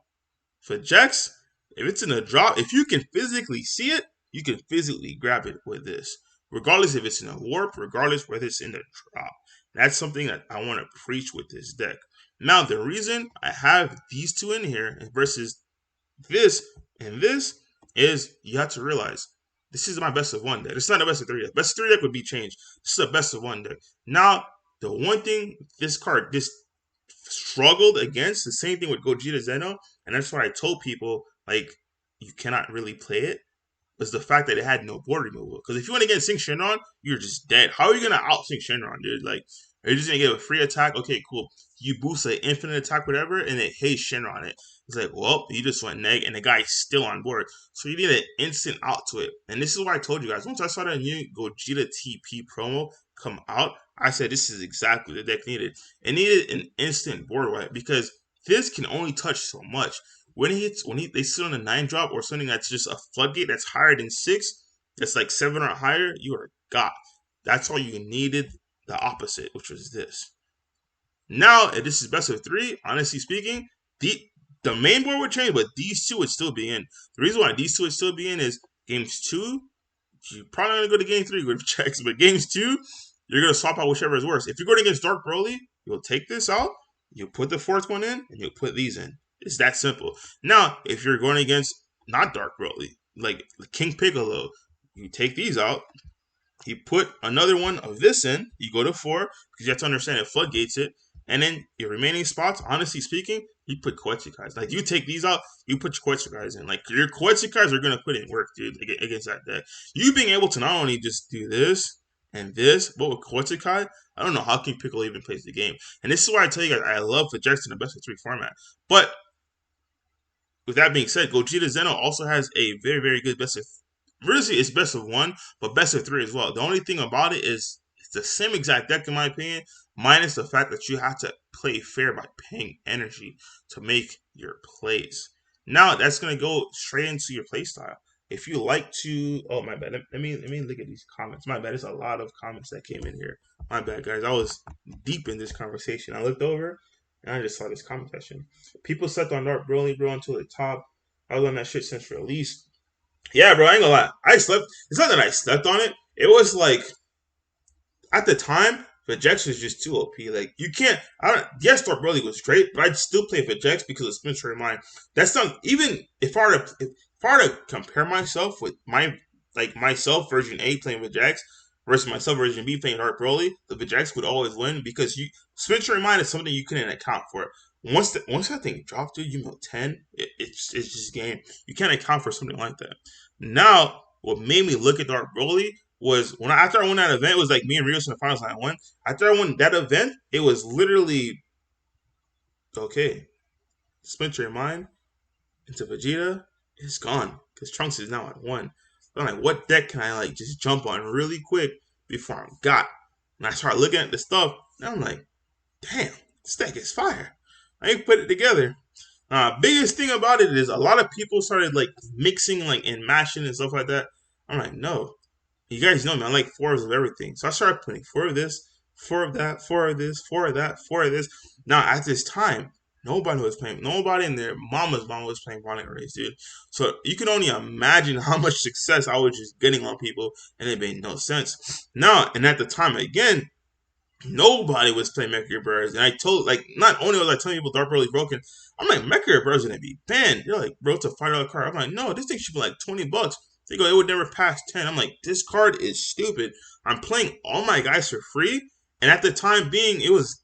For Jax, if it's in a drop, if you can physically see it, you can physically grab it with this. Regardless if it's in a warp, regardless whether it's in the drop. That's something that I want to preach with this deck. Now, the reason I have these 2 in here versus this and this is you have to realize this is my best of 1 deck. It's not a best of 3 deck. Best of 3 deck would be changed. This is a best of 1 deck. Now, the one thing this struggled against, the same thing with Gogeta Zeno, and that's why I told people, like, you cannot really play it was the fact that it had no board removal. Because if you want to get Sync Shenron, you're just dead. How are you gonna out Sync Shenron, dude? Like, are you just gonna give a free attack? Okay, cool. You boost an infinite attack, whatever, and it hates Shenron it. It's like, well, you just went neg, and the guy's still on board. So you need an instant out to it. And this is why I told you guys. Once I saw that new Gogeta TP promo come out, I said this is exactly what the deck needed. It needed an instant board wipe because this can only touch so much. When they sit on a 9 drop or something that's just a floodgate that's higher than 6, that's like 7 or higher, you are got. That's all you needed. The opposite, which was this. Now, if this is best of 3, honestly speaking, the main board would change, but these two would still be in. The reason why these two would still be in is games 2. You're probably gonna go to game 3 with checks, but games 2, you're gonna swap out whichever is worse. If you're going against Dark Broly, you'll take this out, you'll put the 4th one in, and you'll put these in. It's that simple. Now, if you're going against not Dark Broly, like King Piccolo, you take these out, you put another one of this in, you go to 4, because you have to understand it floodgates it, and then your remaining spots, honestly speaking, you put Koetsu Like, you take these out, you put your Koetsu in. Like, your Koetsu are going to put in work, dude, against that deck. You being able to not only just do this and this, but with Koetsu I don't know how King Piccolo even plays the game. And this is why I tell you guys, I love the Jackson the best of 3 format. But with that being said, Gogeta Zeno also has a very, very good best of. Really, it's best of 1, but best of 3 as well. The only thing about it is it's the same exact deck in my opinion, minus the fact that you have to play fair by paying energy to make your plays. Now that's gonna go straight into your play style. If you like to, oh my bad. Let me look at these comments. My bad. There's a lot of comments that came in here. My bad, guys. I was deep in this conversation. I looked over and I just saw this comment section. People slept on Dark Broly, bro, until the top. I was on that shit since release. Yeah, bro, I ain't gonna lie. I slept. It's not that I slept on it. It was like, at the time, Vegex was just too OP. Like, you can't. Yes, Dark Broly was great, but I'd still play Vegex because of Splinter in Mind. That's not even if I were to compare myself with myself version A playing Vegex versus myself version B playing Dark Broly, the Vegex would always win because Splinter in Mind is something you couldn't account for. Once that thing dropped, dude, you know 10, it's just game. You can't account for something like that. Now, what made me look at Dark Broly was after I won that event, it was like me and Rios in the finals and I won. After I won that event, it was literally okay. Splinter your mind into Vegeta is gone because Trunks is now at 1. So I'm like, what deck can I like just jump on really quick before I'm got? And I start looking at the stuff, and I'm like, damn, this deck is fire. I ain't put it together. Biggest thing about it is a lot of people started like mixing like and mashing and stuff like that. I'm like, no, you guys know me. I like 4s of everything. So I started putting 4 of this, 4 of that, 4 of this, 4 of that, 4 of this. Now at this time, nobody in their mama's mama was playing Violent Race, dude. So you can only imagine how much success I was just getting on people, and it made no sense. Now, and at the time again, nobody was playing Mecha Birds. And I told, like, not only was I telling people Dark Broly's broken, I'm like, Mecha Birds gonna be banned. They're like, bro, it's a $5 card. I'm like, no, this thing should be like $20. They go, it would never pass 10. I'm like, this card is stupid. I'm playing all my guys for free. And at the time being, it was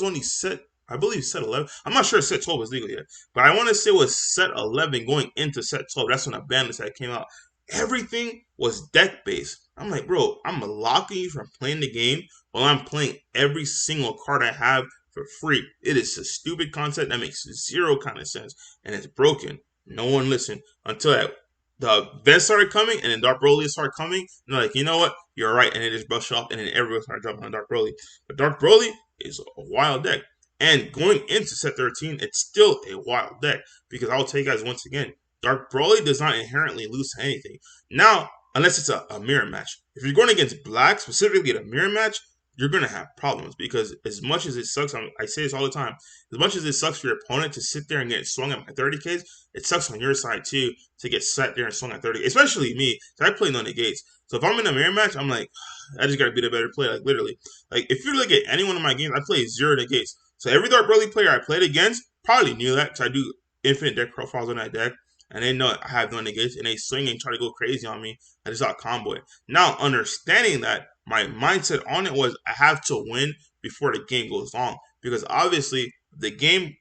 only set, I believe set 11. I'm not sure set 12 was legal yet. But I want to say it was set 11 going into set 12. That's when a ban list that came out. Everything was deck based. I'm like, bro, I'm blocking you from playing the game while I'm playing every single card I have for free. It is a stupid concept that makes zero kind of sense. And it's broken. No one listened until the events started coming and then Dark Broly started coming. And they're like, you know what? You're right. And it just brushed off. And then everyone started jumping on Dark Broly. But Dark Broly is a wild deck. And going into set 13, it's still a wild deck. Because I'll tell you guys once again, Dark Broly does not inherently lose to anything. Now, unless it's a mirror match. If you're going against Black, specifically at a mirror match, you're going to have problems. Because as much as it sucks, I say this all the time, as much as it sucks for your opponent to sit there and get swung at my 30Ks, it sucks on your side too to get sat there and swung at 30. Especially me, because I play no negates. So if I'm in a mirror match, I'm like, I just got to be the better player. Like, literally. Like, if you look at any one of my games, I play 0 negates. So every Dark Broly player I played against probably knew that because I do infinite deck profiles on that deck. And they know I have no negates, and they swing and try to go crazy on me. I just got comboed. Now, understanding that, my mindset on it was I have to win before the game goes long. Because obviously, the game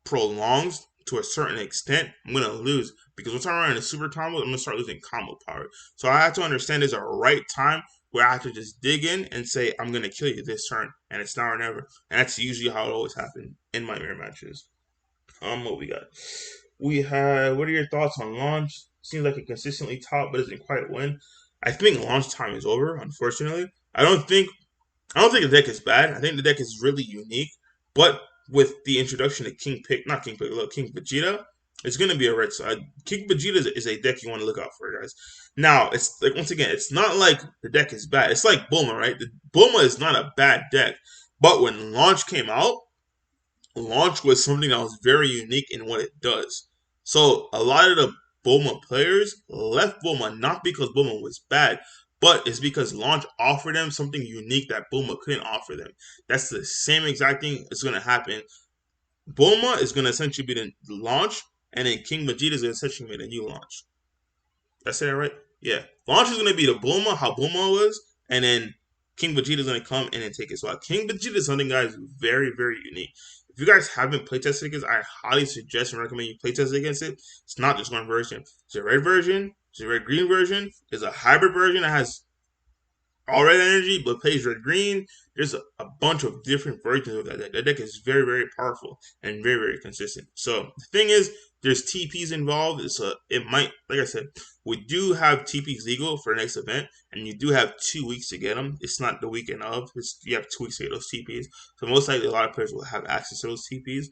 prolongs to a certain extent, I'm gonna lose because once I run into super combo, I'm gonna start losing combo power. So I have to understand there's a right time where I have to just dig in and say I'm gonna kill you this turn, and it's now or never. And that's usually how it always happens in my mirror matches. What we got? We have. What are your thoughts on launch? Seems like it consistently top, but doesn't quite win. I think launch time is over. Unfortunately, I don't think the deck is bad. I think the deck is really unique. But with the introduction to King Pick, not King Pick, look, King Vegeta, it's going to be a red side. King Vegeta is a deck you want to look out for, guys. Now, it's like, once again, it's not like the deck is bad. It's like Bulma, right? Bulma is not a bad deck. But when Launch came out, Launch was something that was very unique in what it does. So a lot of the Bulma players left Bulma not because Bulma was bad, but it's because Launch offered them something unique that Bulma couldn't offer them. That's the same exact thing that's going to happen. Bulma is going to essentially be the launch, and then King Vegeta is going to essentially be the new launch. Did I say that right? Yeah. Launch is going to be the Bulma, how Bulma was, and then King Vegeta is going to come and then take it. So King Vegeta is something, guys, very, very unique. If you guys haven't playtested against, I highly suggest and recommend you playtest against it. It's not just one version. It's a red version, it's a red green version, it's a hybrid version that has all red energy but plays red green. There's a bunch of different versions of that deck. That deck is very, very powerful and very, very consistent. So the thing is, there's TPs involved. It might, like I said, we do have TPs legal for the next event, and you do have 2 weeks to get them. It's not the weekend of. You have 2 weeks to get those TPs. So most likely, a lot of players will have access to those TPs.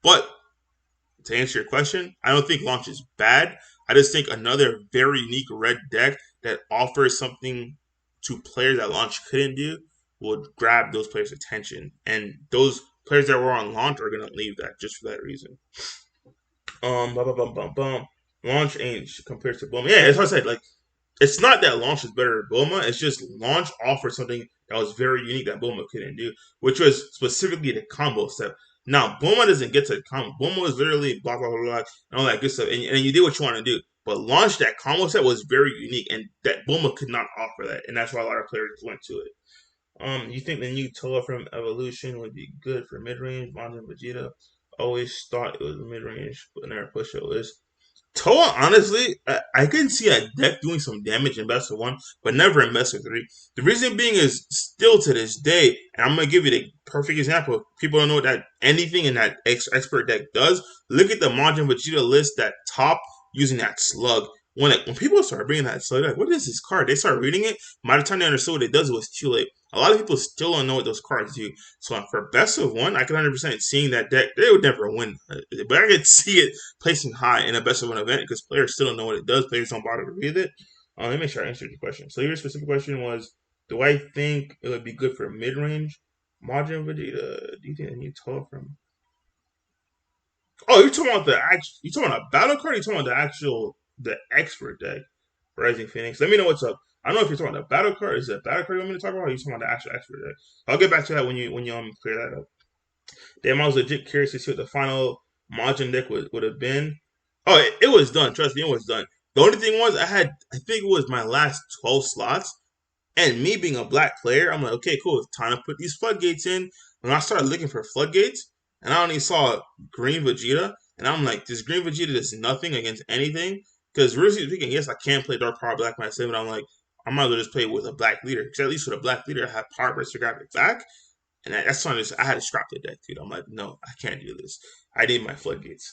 But to answer your question, I don't think launch is bad. I just think another very unique red deck that offers something to players that launch couldn't do would grab those players' attention. And those players that were on launch are gonna leave that just for that reason. Bum, bum, bum, bum, bum. Launch ain't compared to Bulma. Yeah, that's what I said. Like, it's not that Launch is better than Bulma. It's just Launch offered something that was very unique that Bulma couldn't do, which was specifically the combo step. Now, Bulma doesn't get to the combo. Bulma was literally blah, blah, blah, blah, and all that good stuff. And you did what you want to do. But Launch, that combo set was very unique, and that Bulma could not offer that. And that's why a lot of players went to it. You think the new Toa from Evolution would be good for mid range? Majin and Vegeta always thought it was mid range, but never pushed it list. Toa, honestly, I can see a deck doing some damage in best of one, but never in best of three. The reason being is still to this day, and I'm gonna give you the perfect example. People don't know what that anything in that expert deck does. Look at the Majin Vegeta list that top using that slug. When people start bringing that slug, like, what is this card? They start reading it. By the time they understood what it does, it was too late. A lot of people still don't know what those cards do. So for best of one, I can 100% seeing that deck. They would never win, but I could see it placing high in a best of one event because players still don't know what it does. Players don't bother to read it. Let me make sure I answered your question. So your specific question was, do I think it would be good for mid range? Majin Vegeta, do you think they need tall from? Oh, you're talking about the actual. You talking about a battle card? Or you talking about the expert deck, Rising Phoenix? Let me know what's up. I don't know if you're talking about the battle card. Is it a battle card you want me to talk about? Or are you talking about the actual expert deck? I'll get back to that when you clear that up. Damn, I was legit curious to see what the final Majin deck would have been. Oh, it was done. Trust me, it was done. The only thing was I think it was my last 12 slots. And me being a black player, I'm like, okay, cool. It's time to put these floodgates in. When I started looking for floodgates, and I only saw green Vegeta, and I'm like, this green Vegeta does nothing against anything. Because really speaking, yes, I can play Dark Power Black myself, but I'm like, I might as well just play with a black leader. Because at least with a black leader, I have Power Burst to grab it back. And that's why I had to scrap the deck, dude. I'm like, no, I can't do this. I need my floodgates.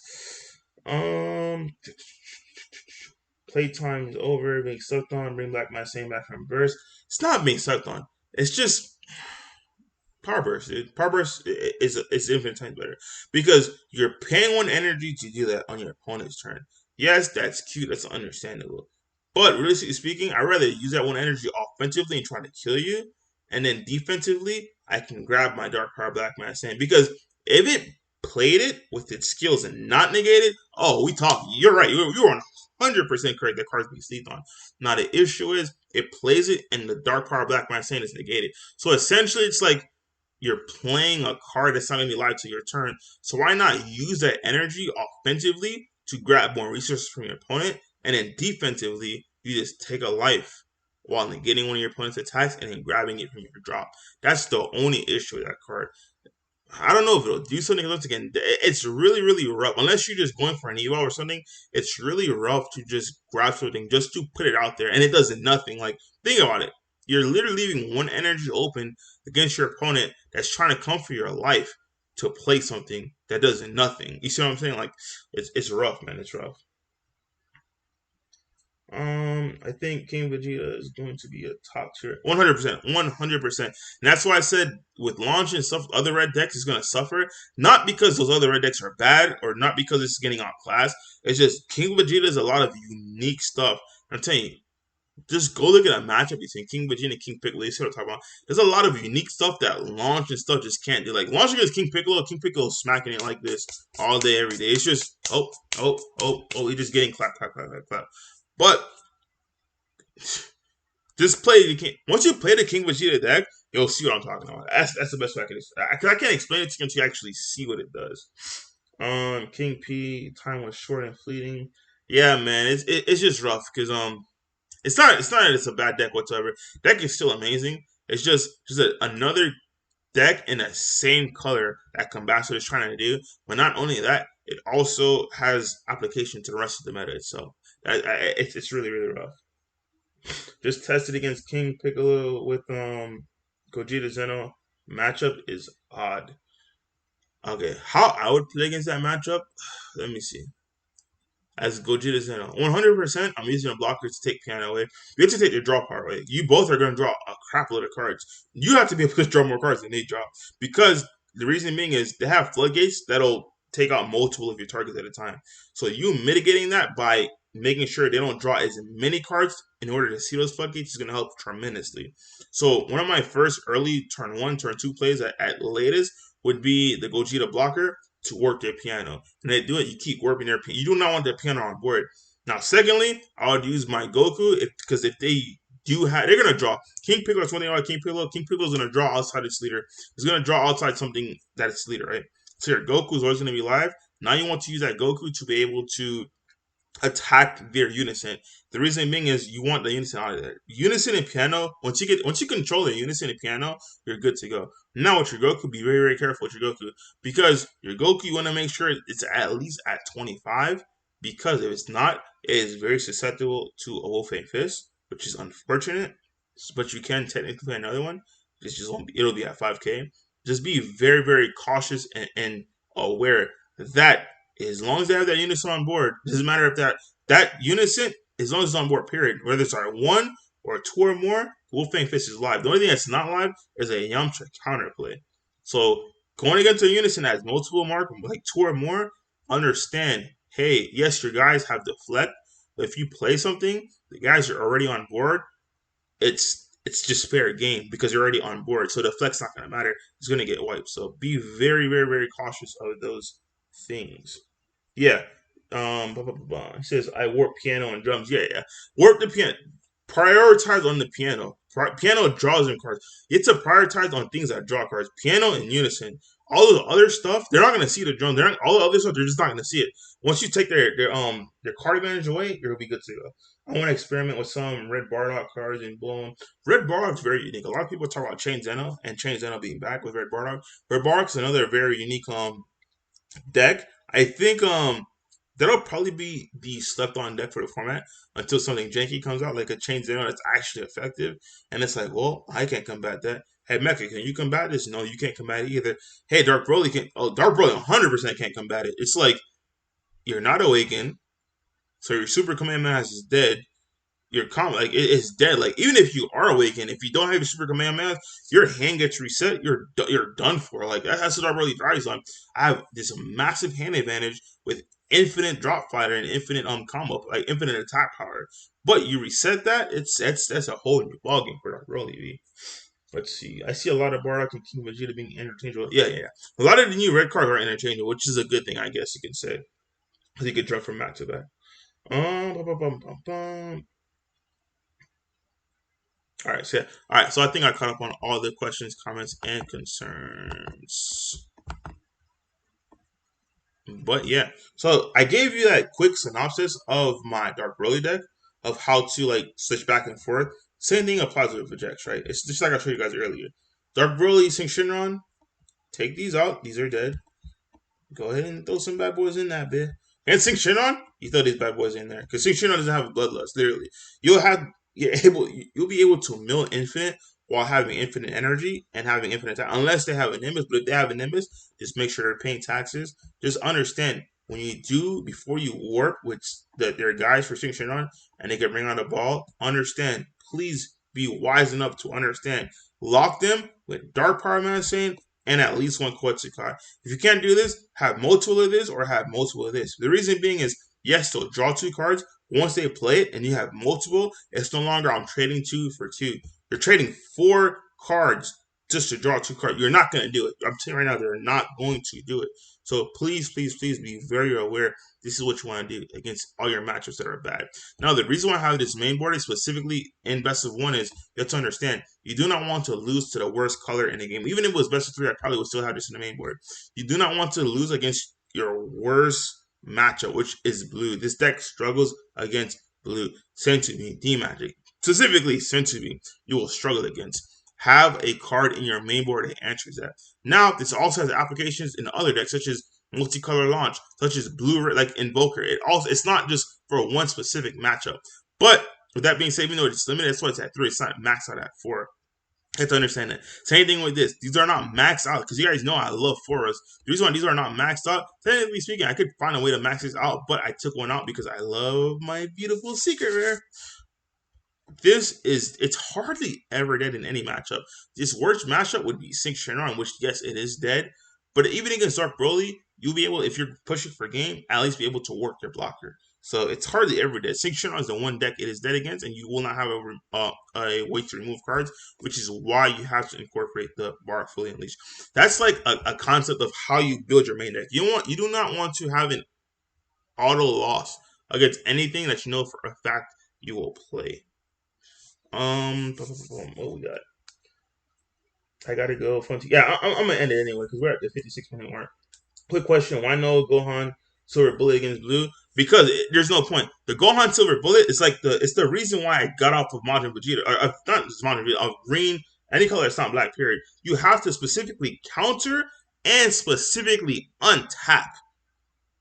Playtime is over. Being sucked on. Bring back my same back from burst. It's not being sucked on. It's just Power Burst, dude. Power Burst is infinite times better because you're paying one energy to do that on your opponent's turn. Yes, that's cute. That's understandable. But realistically speaking, I'd rather use that one energy offensively and try to kill you, and then defensively, I can grab my Dark Power Black Man Sand because if it played it with its skills and not negated, oh, we talk. You're right. You're 100% correct. That card's being slept on. Now the issue is it plays it, and the Dark Power Black Man Sand is negated. So essentially, it's like you're playing a card that's not going to be live to your turn. So why not use that energy offensively to grab more resources from your opponent, and then defensively you just take a life while negating one of your opponent's attacks and then grabbing it from your drop. That's the only issue with that card. I don't know if it'll do something. Once again, it's really, really rough. Unless you're just going for an evo or something, it's really rough to just grab something just to put it out there, and it does nothing. Like, think about it. You're literally leaving one energy open against your opponent that's trying to come for your life to play something that does nothing. You see what I'm saying? Like, it's rough, man. It's rough. I think King Vegeta is going to be a top tier, 100%, 100%. And that's why I said with launch and stuff, other red decks is going to suffer. Not because those other red decks are bad, or not because it's getting outclassed. It's just King Vegeta is a lot of unique stuff. I'm telling you, just go look at a matchup between King Vegeta and King Piccolo. You see what I'm talking about? There's a lot of unique stuff that launch and stuff just can't do. Like launch against King Piccolo smacking it like this all day, every day. It's just he's just getting clap, clap, clap, clap, clap. But just play the King. Once you play the King Vegeta deck, you'll see what I'm talking about. That's the best way I can. I can't explain it to you until you actually see what it does. King P, time was short and fleeting. Yeah, man, it's just rough because it's not that it's a bad deck whatsoever. Deck is still amazing. It's just another deck in the same color that Combasser is trying to do. But not only that, it also has application to the rest of the meta itself. It's really, really rough. Just tested against King Piccolo with Gogeta Zeno. Matchup is odd. Okay, how I would play against that matchup? Let me see. As Gogeta Zeno, 100%. I'm using a blocker to take piano away. You have to take your draw part away. You both are going to draw a crap load of cards. You have to be able to draw more cards than they draw because the reason being is they have floodgates that'll take out multiple of your targets at a time. So you mitigating that by making sure they don't draw as many cards in order to see those floodgates is going to help tremendously. So one of my first early turn one, turn two plays at latest would be the Gogeta blocker to work their piano. And they do it, you keep working their piano. You do not want their piano on board. Now, secondly, I would use my Goku because if they do have, they're gonna draw. King Piccolo is one thing about King Piccolo. King Piccolo is gonna draw outside its leader. He's gonna draw outside something that it's leader, right? So your Goku is always gonna be live. Now you want to use that Goku to be able to attack their unison. The reason being is you want the unison out of there. Unison and piano, once you control the unison and piano, you're good to go. Now with your Goku, be very, very careful with your Goku. Because your Goku, you want to make sure it's at least at 25. Because if it's not, it is very susceptible to a Wolfang Fist, which is unfortunate. But you can technically play another one. It's just won't be, it'll be at 5k. Just be very, very cautious and aware that as long as they have that unison on board, doesn't matter if that unison, as long as it's on board, period. Whether it's one or two or more, Wolfang Fist is live. The only thing that's not live is a Yamcha counterplay. So going against a unison that has multiple mark, like two or more, understand, hey, yes, your guys have deflect, but if you play something, the guys are already on board, it's just fair game because you're already on board. So the flex not gonna matter. It's gonna get wiped. So be very, very, very cautious of those things. Yeah. It says I warp piano and drums. Yeah, yeah. Warp the piano. Prioritize on the piano. Piano draws in cards. You have to prioritize on things that draw cards. Piano and unison. All the other stuff, they're not gonna see the drum. They're not, all the other stuff, they're just not gonna see it. Once you take their card advantage away, you'll be good to go. I want to experiment with some red Bardock cards and blow them. Red Bardock's very unique. A lot of people talk about Chain Zeno and Chain Zeno being back with Red Bardock. Red Bardock's another very unique deck. I think that'll probably be the slept on deck for the format until something janky comes out, like a Chain Zero that's actually effective. And it's like, well, I can't combat that. Hey Mecha, can you combat this? No, you can't combat it either. Hey, Dark Broly can. Oh, Dark Broly 100% can't combat it. It's like you're not awakened, so your Super Command Mass is dead. Your combat like it's dead. Like even if you are awakened, if you don't have your Super Command Mass, your hand gets reset. You're done for. Like that's what I really thrives on. I have this massive hand advantage with infinite drop fighter and infinite combo, like infinite attack power. But you reset that, that's a whole new ballgame for Dark Broly. V. Let's see. I see a lot of Bardock and King Vegeta being interchangeable. Yeah, yeah, yeah. A lot of the new red cards are interchangeable, which is a good thing, I guess you can say. Because you could jump from back to back. Bum, bum, bum, bum, bum. All right, so all right, so I think I caught up on all the questions, comments, and concerns. But yeah, so I gave you that quick synopsis of my Dark Broly deck of how to like switch back and forth. Same thing applies with Vegex, right? It's just like I showed you guys earlier. Dark Broly, Sync Shinron, Take these out. These are dead. Go ahead and throw some bad boys in that bit. And Sing Shinon, you throw these bad boys in there because Sing Shinon doesn't have a bloodlust. Literally, you'll have you'll be able to mill infinite while having infinite energy and having infinite time, unless they have a Nimbus. But if they have a Nimbus, just make sure they're paying taxes. Just understand when you do before you warp, which they're guys for Sing Shinon, and they can bring on the ball. Understand, please be wise enough to understand. Lock them with Dark Power Manacene and at least one Quetzalcoatl. If you can't do this, have multiple of this or have multiple of this. The reason being is, yes, they'll draw 2 cards. Once they play it and you have multiple, it's no longer I'm trading 2 for 2. You're trading 4 cards just to draw 2 cards. You're not going to do it. I'm telling you right now, they're not going to do it. So please, please, please be very aware. This is what you want to do against all your matchups that are bad. Now, the reason why I have this main board specifically in best of 1 is you have to understand you do not want to lose to the worst color in the game. Even if it was best of 3, I probably would still have this in the main board. You do not want to lose against your worst matchup, which is blue. This deck struggles against blue. Century, D-Magic. Specifically, Century, you will struggle against. Have a card in your main board that answers that. Now, this also has applications in other decks, such as multicolor launch, such as blue, like Invoker. It's not just for one specific matchup. But with that being said, even though it's limited, that's why it's at 3. It's not maxed out at 4. You have to understand that. Same thing with this. These are not maxed out because you guys know I love foras. The reason why these are not maxed out, technically speaking, I could find a way to max this out, but I took one out because I love my beautiful secret rare. It's hardly ever dead in any matchup. This worst matchup would be Sync Shenron, which yes, it is dead. But even against Dark Broly, you'll be able, if you're pushing for game, at least be able to work your blocker. So it's hardly ever dead. Sync Shenron is the one deck it is dead against, and you will not have a way to remove cards, which is why you have to incorporate the bar fully unleashed. That's like a concept of how you build your main deck. You do not want to have an auto loss against anything that you know for a fact you will play. What we got? I gotta go. Yeah, I'm gonna end it anyway because we're at the 56-minute mark. Quick question: why no Gohan Silver Bullet against Blue? Because there's no point. The Gohan Silver Bullet is like it's the reason why I got off of Majin Vegeta. Not just Majin Vegeta, of green, any color that's not black. Period. You have to specifically counter and specifically untap.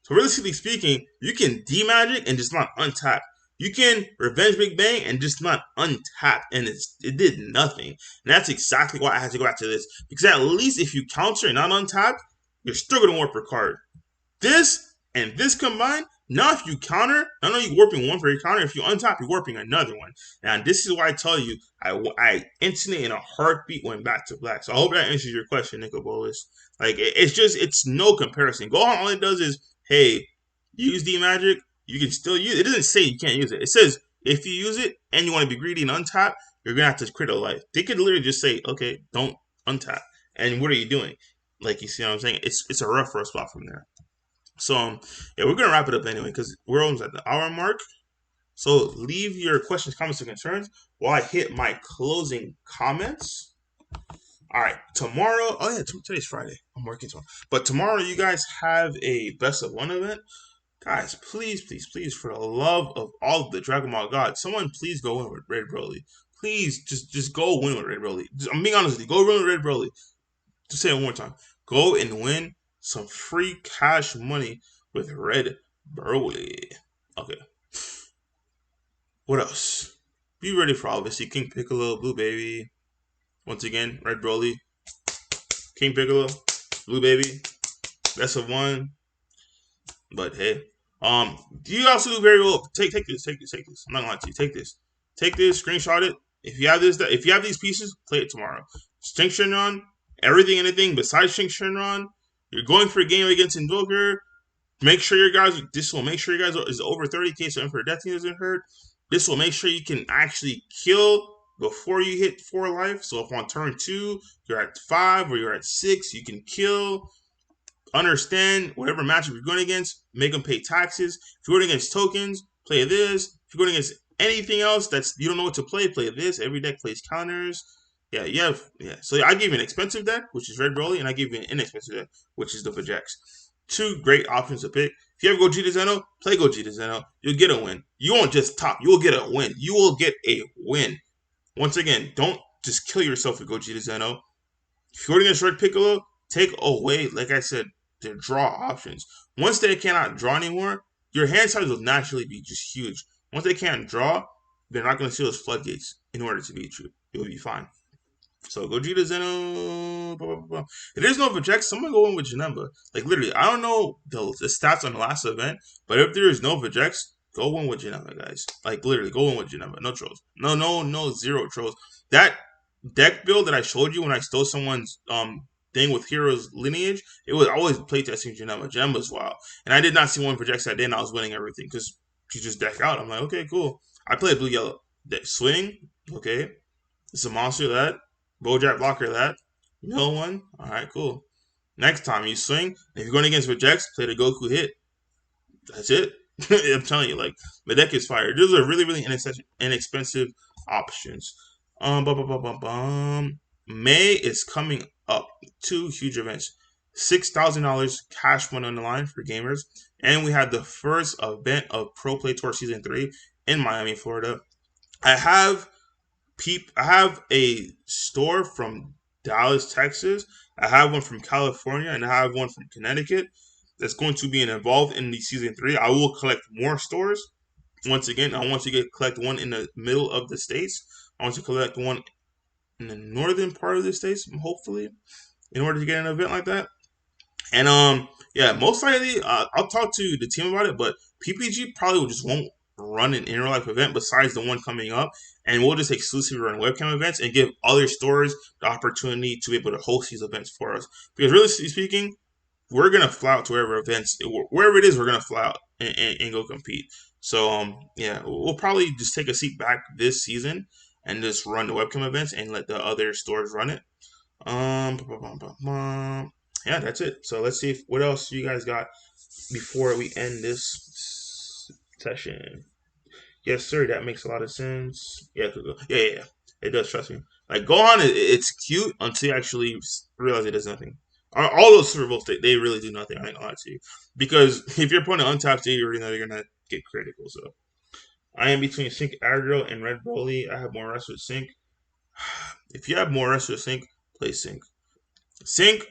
So realistically speaking, you can D-Magic and just not untap. You can Revenge Big Bang and just not untap, and it did nothing. And that's exactly why I had to go back to this. Because at least if you counter and not untap, you're still going to warp your card. This and this combined, now if you counter, not only are you warping one for your counter, if you untap, you're warping another one. And this is why I tell you, I instantly in a heartbeat went back to black. So I hope that answers your question, Nico Bolas. Like, it's no comparison. Gohan, all it does is, hey, use D-Magic, you can still use it. It doesn't say you can't use it. It says if you use it and you want to be greedy and untap, you're going to have to crit a life. They could literally just say, okay, don't untap. And what are you doing? Like, you see what I'm saying? It's a rough spot from there. So, yeah, we're going to wrap it up anyway because we're almost at the hour mark. So, leave your questions, comments, and concerns while I hit my closing comments. All right, tomorrow. Oh, yeah, today's Friday. I'm working tomorrow. But tomorrow, you guys have a best of 1 event. Guys, please, please, please, for the love of all of the Dragon Ball gods, someone please go win with Red Broly. Please, just go win with Red Broly. I'm being honest with you. Go win with Red Broly. Just say it one more time. Go and win some free cash money with Red Broly. Okay. What else? Be ready for obviously King Piccolo, Blue Baby. Once again, Red Broly, King Piccolo, Blue Baby. Best of 1. But hey, you also do very well. Take this. I'm not gonna lie to you. Take this, screenshot it. If you have these pieces, play it tomorrow. Stink Shenron, everything, anything besides Stink Shenron. You're going for a game against Invoker. Make sure your guys. This will make sure you guys is over 30k, so Emperor Death doesn't hurt. This will make sure you can actually kill before you hit 4 life. So if on turn 2 you're at 5 or you're at 6, you can kill. Understand whatever matchup you're going against, make them pay taxes. If you're going against tokens, play this. If you're going against anything else that's you don't know what to play this. Every deck plays counters. Yeah. So I give you an expensive deck, which is Red Broly, and I give you an inexpensive deck, which is the Vegeta. 2 great options to pick. If you ever Gogeta Zeno, play Gogeta Zeno. You'll get a win. You won't just top. You will get a win. You will get a win. Once again, don't just kill yourself with Gogeta Zeno. If you're against Red Piccolo, take away, like I said, their draw options. Once they cannot draw anymore, your hand size will naturally be just huge. Once they can't draw, they're not going to see those floodgates in order to beat you. You'll be fine. So Gogeta Zeno. Blah, blah, blah. If there's no Vegeta, someone go in with Janemba. Like literally, I don't know the stats on the last event, but if there is no Vegeta, go in with Janemba, guys. Like literally, go in with Janemba. No trolls. No, zero trolls. That deck build that I showed you when I stole someone's thing with Hero's lineage, it was always playtesting Janemba. Janemba's wild, and I did not see one Vegeta that day, and I was winning everything because she just deck out. I'm like, okay, cool. I played blue yellow. Swing, okay. It's a monster that. Bojack blocker that. Mill one. Alright, cool. Next time you swing, if you're going against rejects, play the Goku hit. That's it. I'm telling you, like, the deck is fire. Those are really, really inexpensive options. Bum, bum, bum, bum, bum. May is coming up. 2 huge events. $6,000 cash money on the line for gamers. And we had the first event of Pro Play Tour Season 3 in Miami, Florida. I have a store from Dallas, Texas. I have one from California, and I have one from Connecticut that's going to be involved in the season 3. I will collect more stores. Once again, I want to collect one in the middle of the states. I want to collect one in the northern part of the states, hopefully, in order to get an event like that. And yeah, most likely I'll talk to the team about it, but PPG probably just won't run an in real life event besides the one coming up, and we'll just exclusively run webcam events and give other stores the opportunity to be able to host these events for us. Because really speaking, we're gonna fly out to wherever it is, we're gonna fly out and go compete. So yeah, we'll probably just take a seat back this season and just run the webcam events and let the other stores run it. Yeah, that's it. So let's see what else you guys got before we end this session. Yes, sir. That makes a lot of sense. Yeah, yeah. It does. Trust me. Like Gohan, it's cute until you actually realize it does nothing. All those Super Bowls, they really do nothing. I ain't gonna lie to you. Because if you're putting untapped, you already know you're gonna get critical. So I am between Sync Aggro and Red Broly. I have more rest with Sync. If you have more rest with Sync, play Sync. Sync,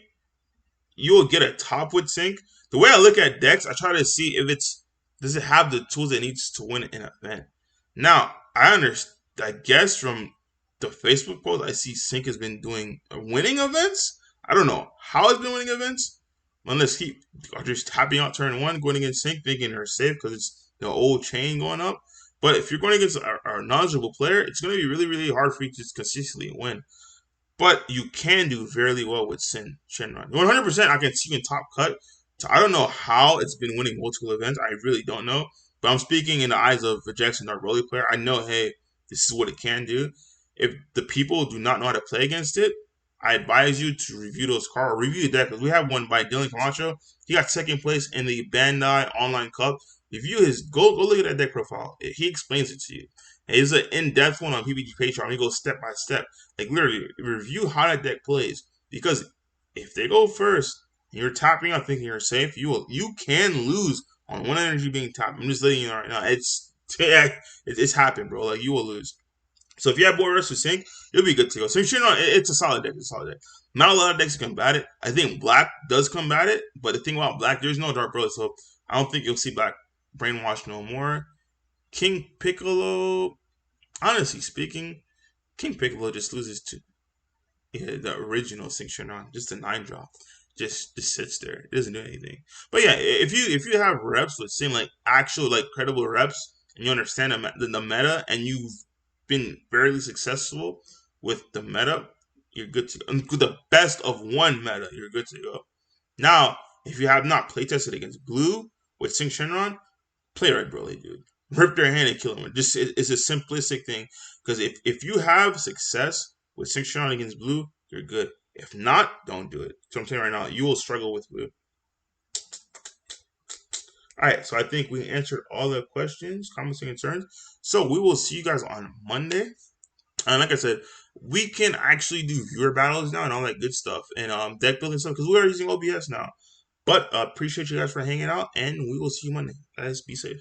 you will get a top with Sync. The way I look at decks, I try to see if does it have the tools it needs to win an event. Now, I understand. I guess from the Facebook post, I see Sync has been doing winning events. I don't know how it's been winning events. Unless he are just tapping out turn 1, going against Sync, thinking they're safe because it's the old chain going up. But if you're going against a knowledgeable player, it's going to be really, really hard for you to just consistently win. But you can do fairly well with Shenron. 100%, I can see you in top cut. So I don't know how it's been winning multiple events. I really don't know. But I'm speaking in the eyes of a Jackson Dark Broly player. I know, hey, this is what it can do. If the people do not know how to play against it, I advise you to review those cards, review the deck. Because we have one by Dylan Camacho. He got second place in the Bandai Online Cup. Review his go look at that deck profile. He explains it to you. And it's an in-depth one on PPG Patreon. He goes step by step. Like literally review how that deck plays. Because if they go first and you're tapping out thinking you're safe, you can lose on one energy being tapped. I'm just letting you know right now. It's happened, bro. Like you will lose. So if you have more rest with Sync, you'll be good to go. So it's a solid deck. It's a solid deck. Not a lot of decks combat it. I think Black does combat it, but the thing about Black, there's no Dark Broly, so I don't think you'll see Black brainwash no more. King Piccolo, honestly speaking, King Piccolo just loses to the original Sync Shenron, just a 9 drop. Just sits there. It doesn't do anything. But yeah, if you have reps with Sync, like actual like credible reps, and you understand the meta, and you've been fairly successful with the meta, you're good to go. With the best of one meta, you're good to go. Now, if you have not playtested against Blue with Sync Shenron, play Red Broly, dude. Rip their hand and kill him. Just it's a simplistic thing. Because if you have success with Sync Shenron against Blue, you're good. If not, don't do it. So I'm saying right now, you will struggle with Blue. Alright, so I think we answered all the questions, comments, and concerns. So we will see you guys on Monday. And like I said, we can actually do viewer battles now and all that good stuff. And deck building stuff. Because we are using OBS now. But appreciate you guys for hanging out. And we will see you Monday. Guys, be safe.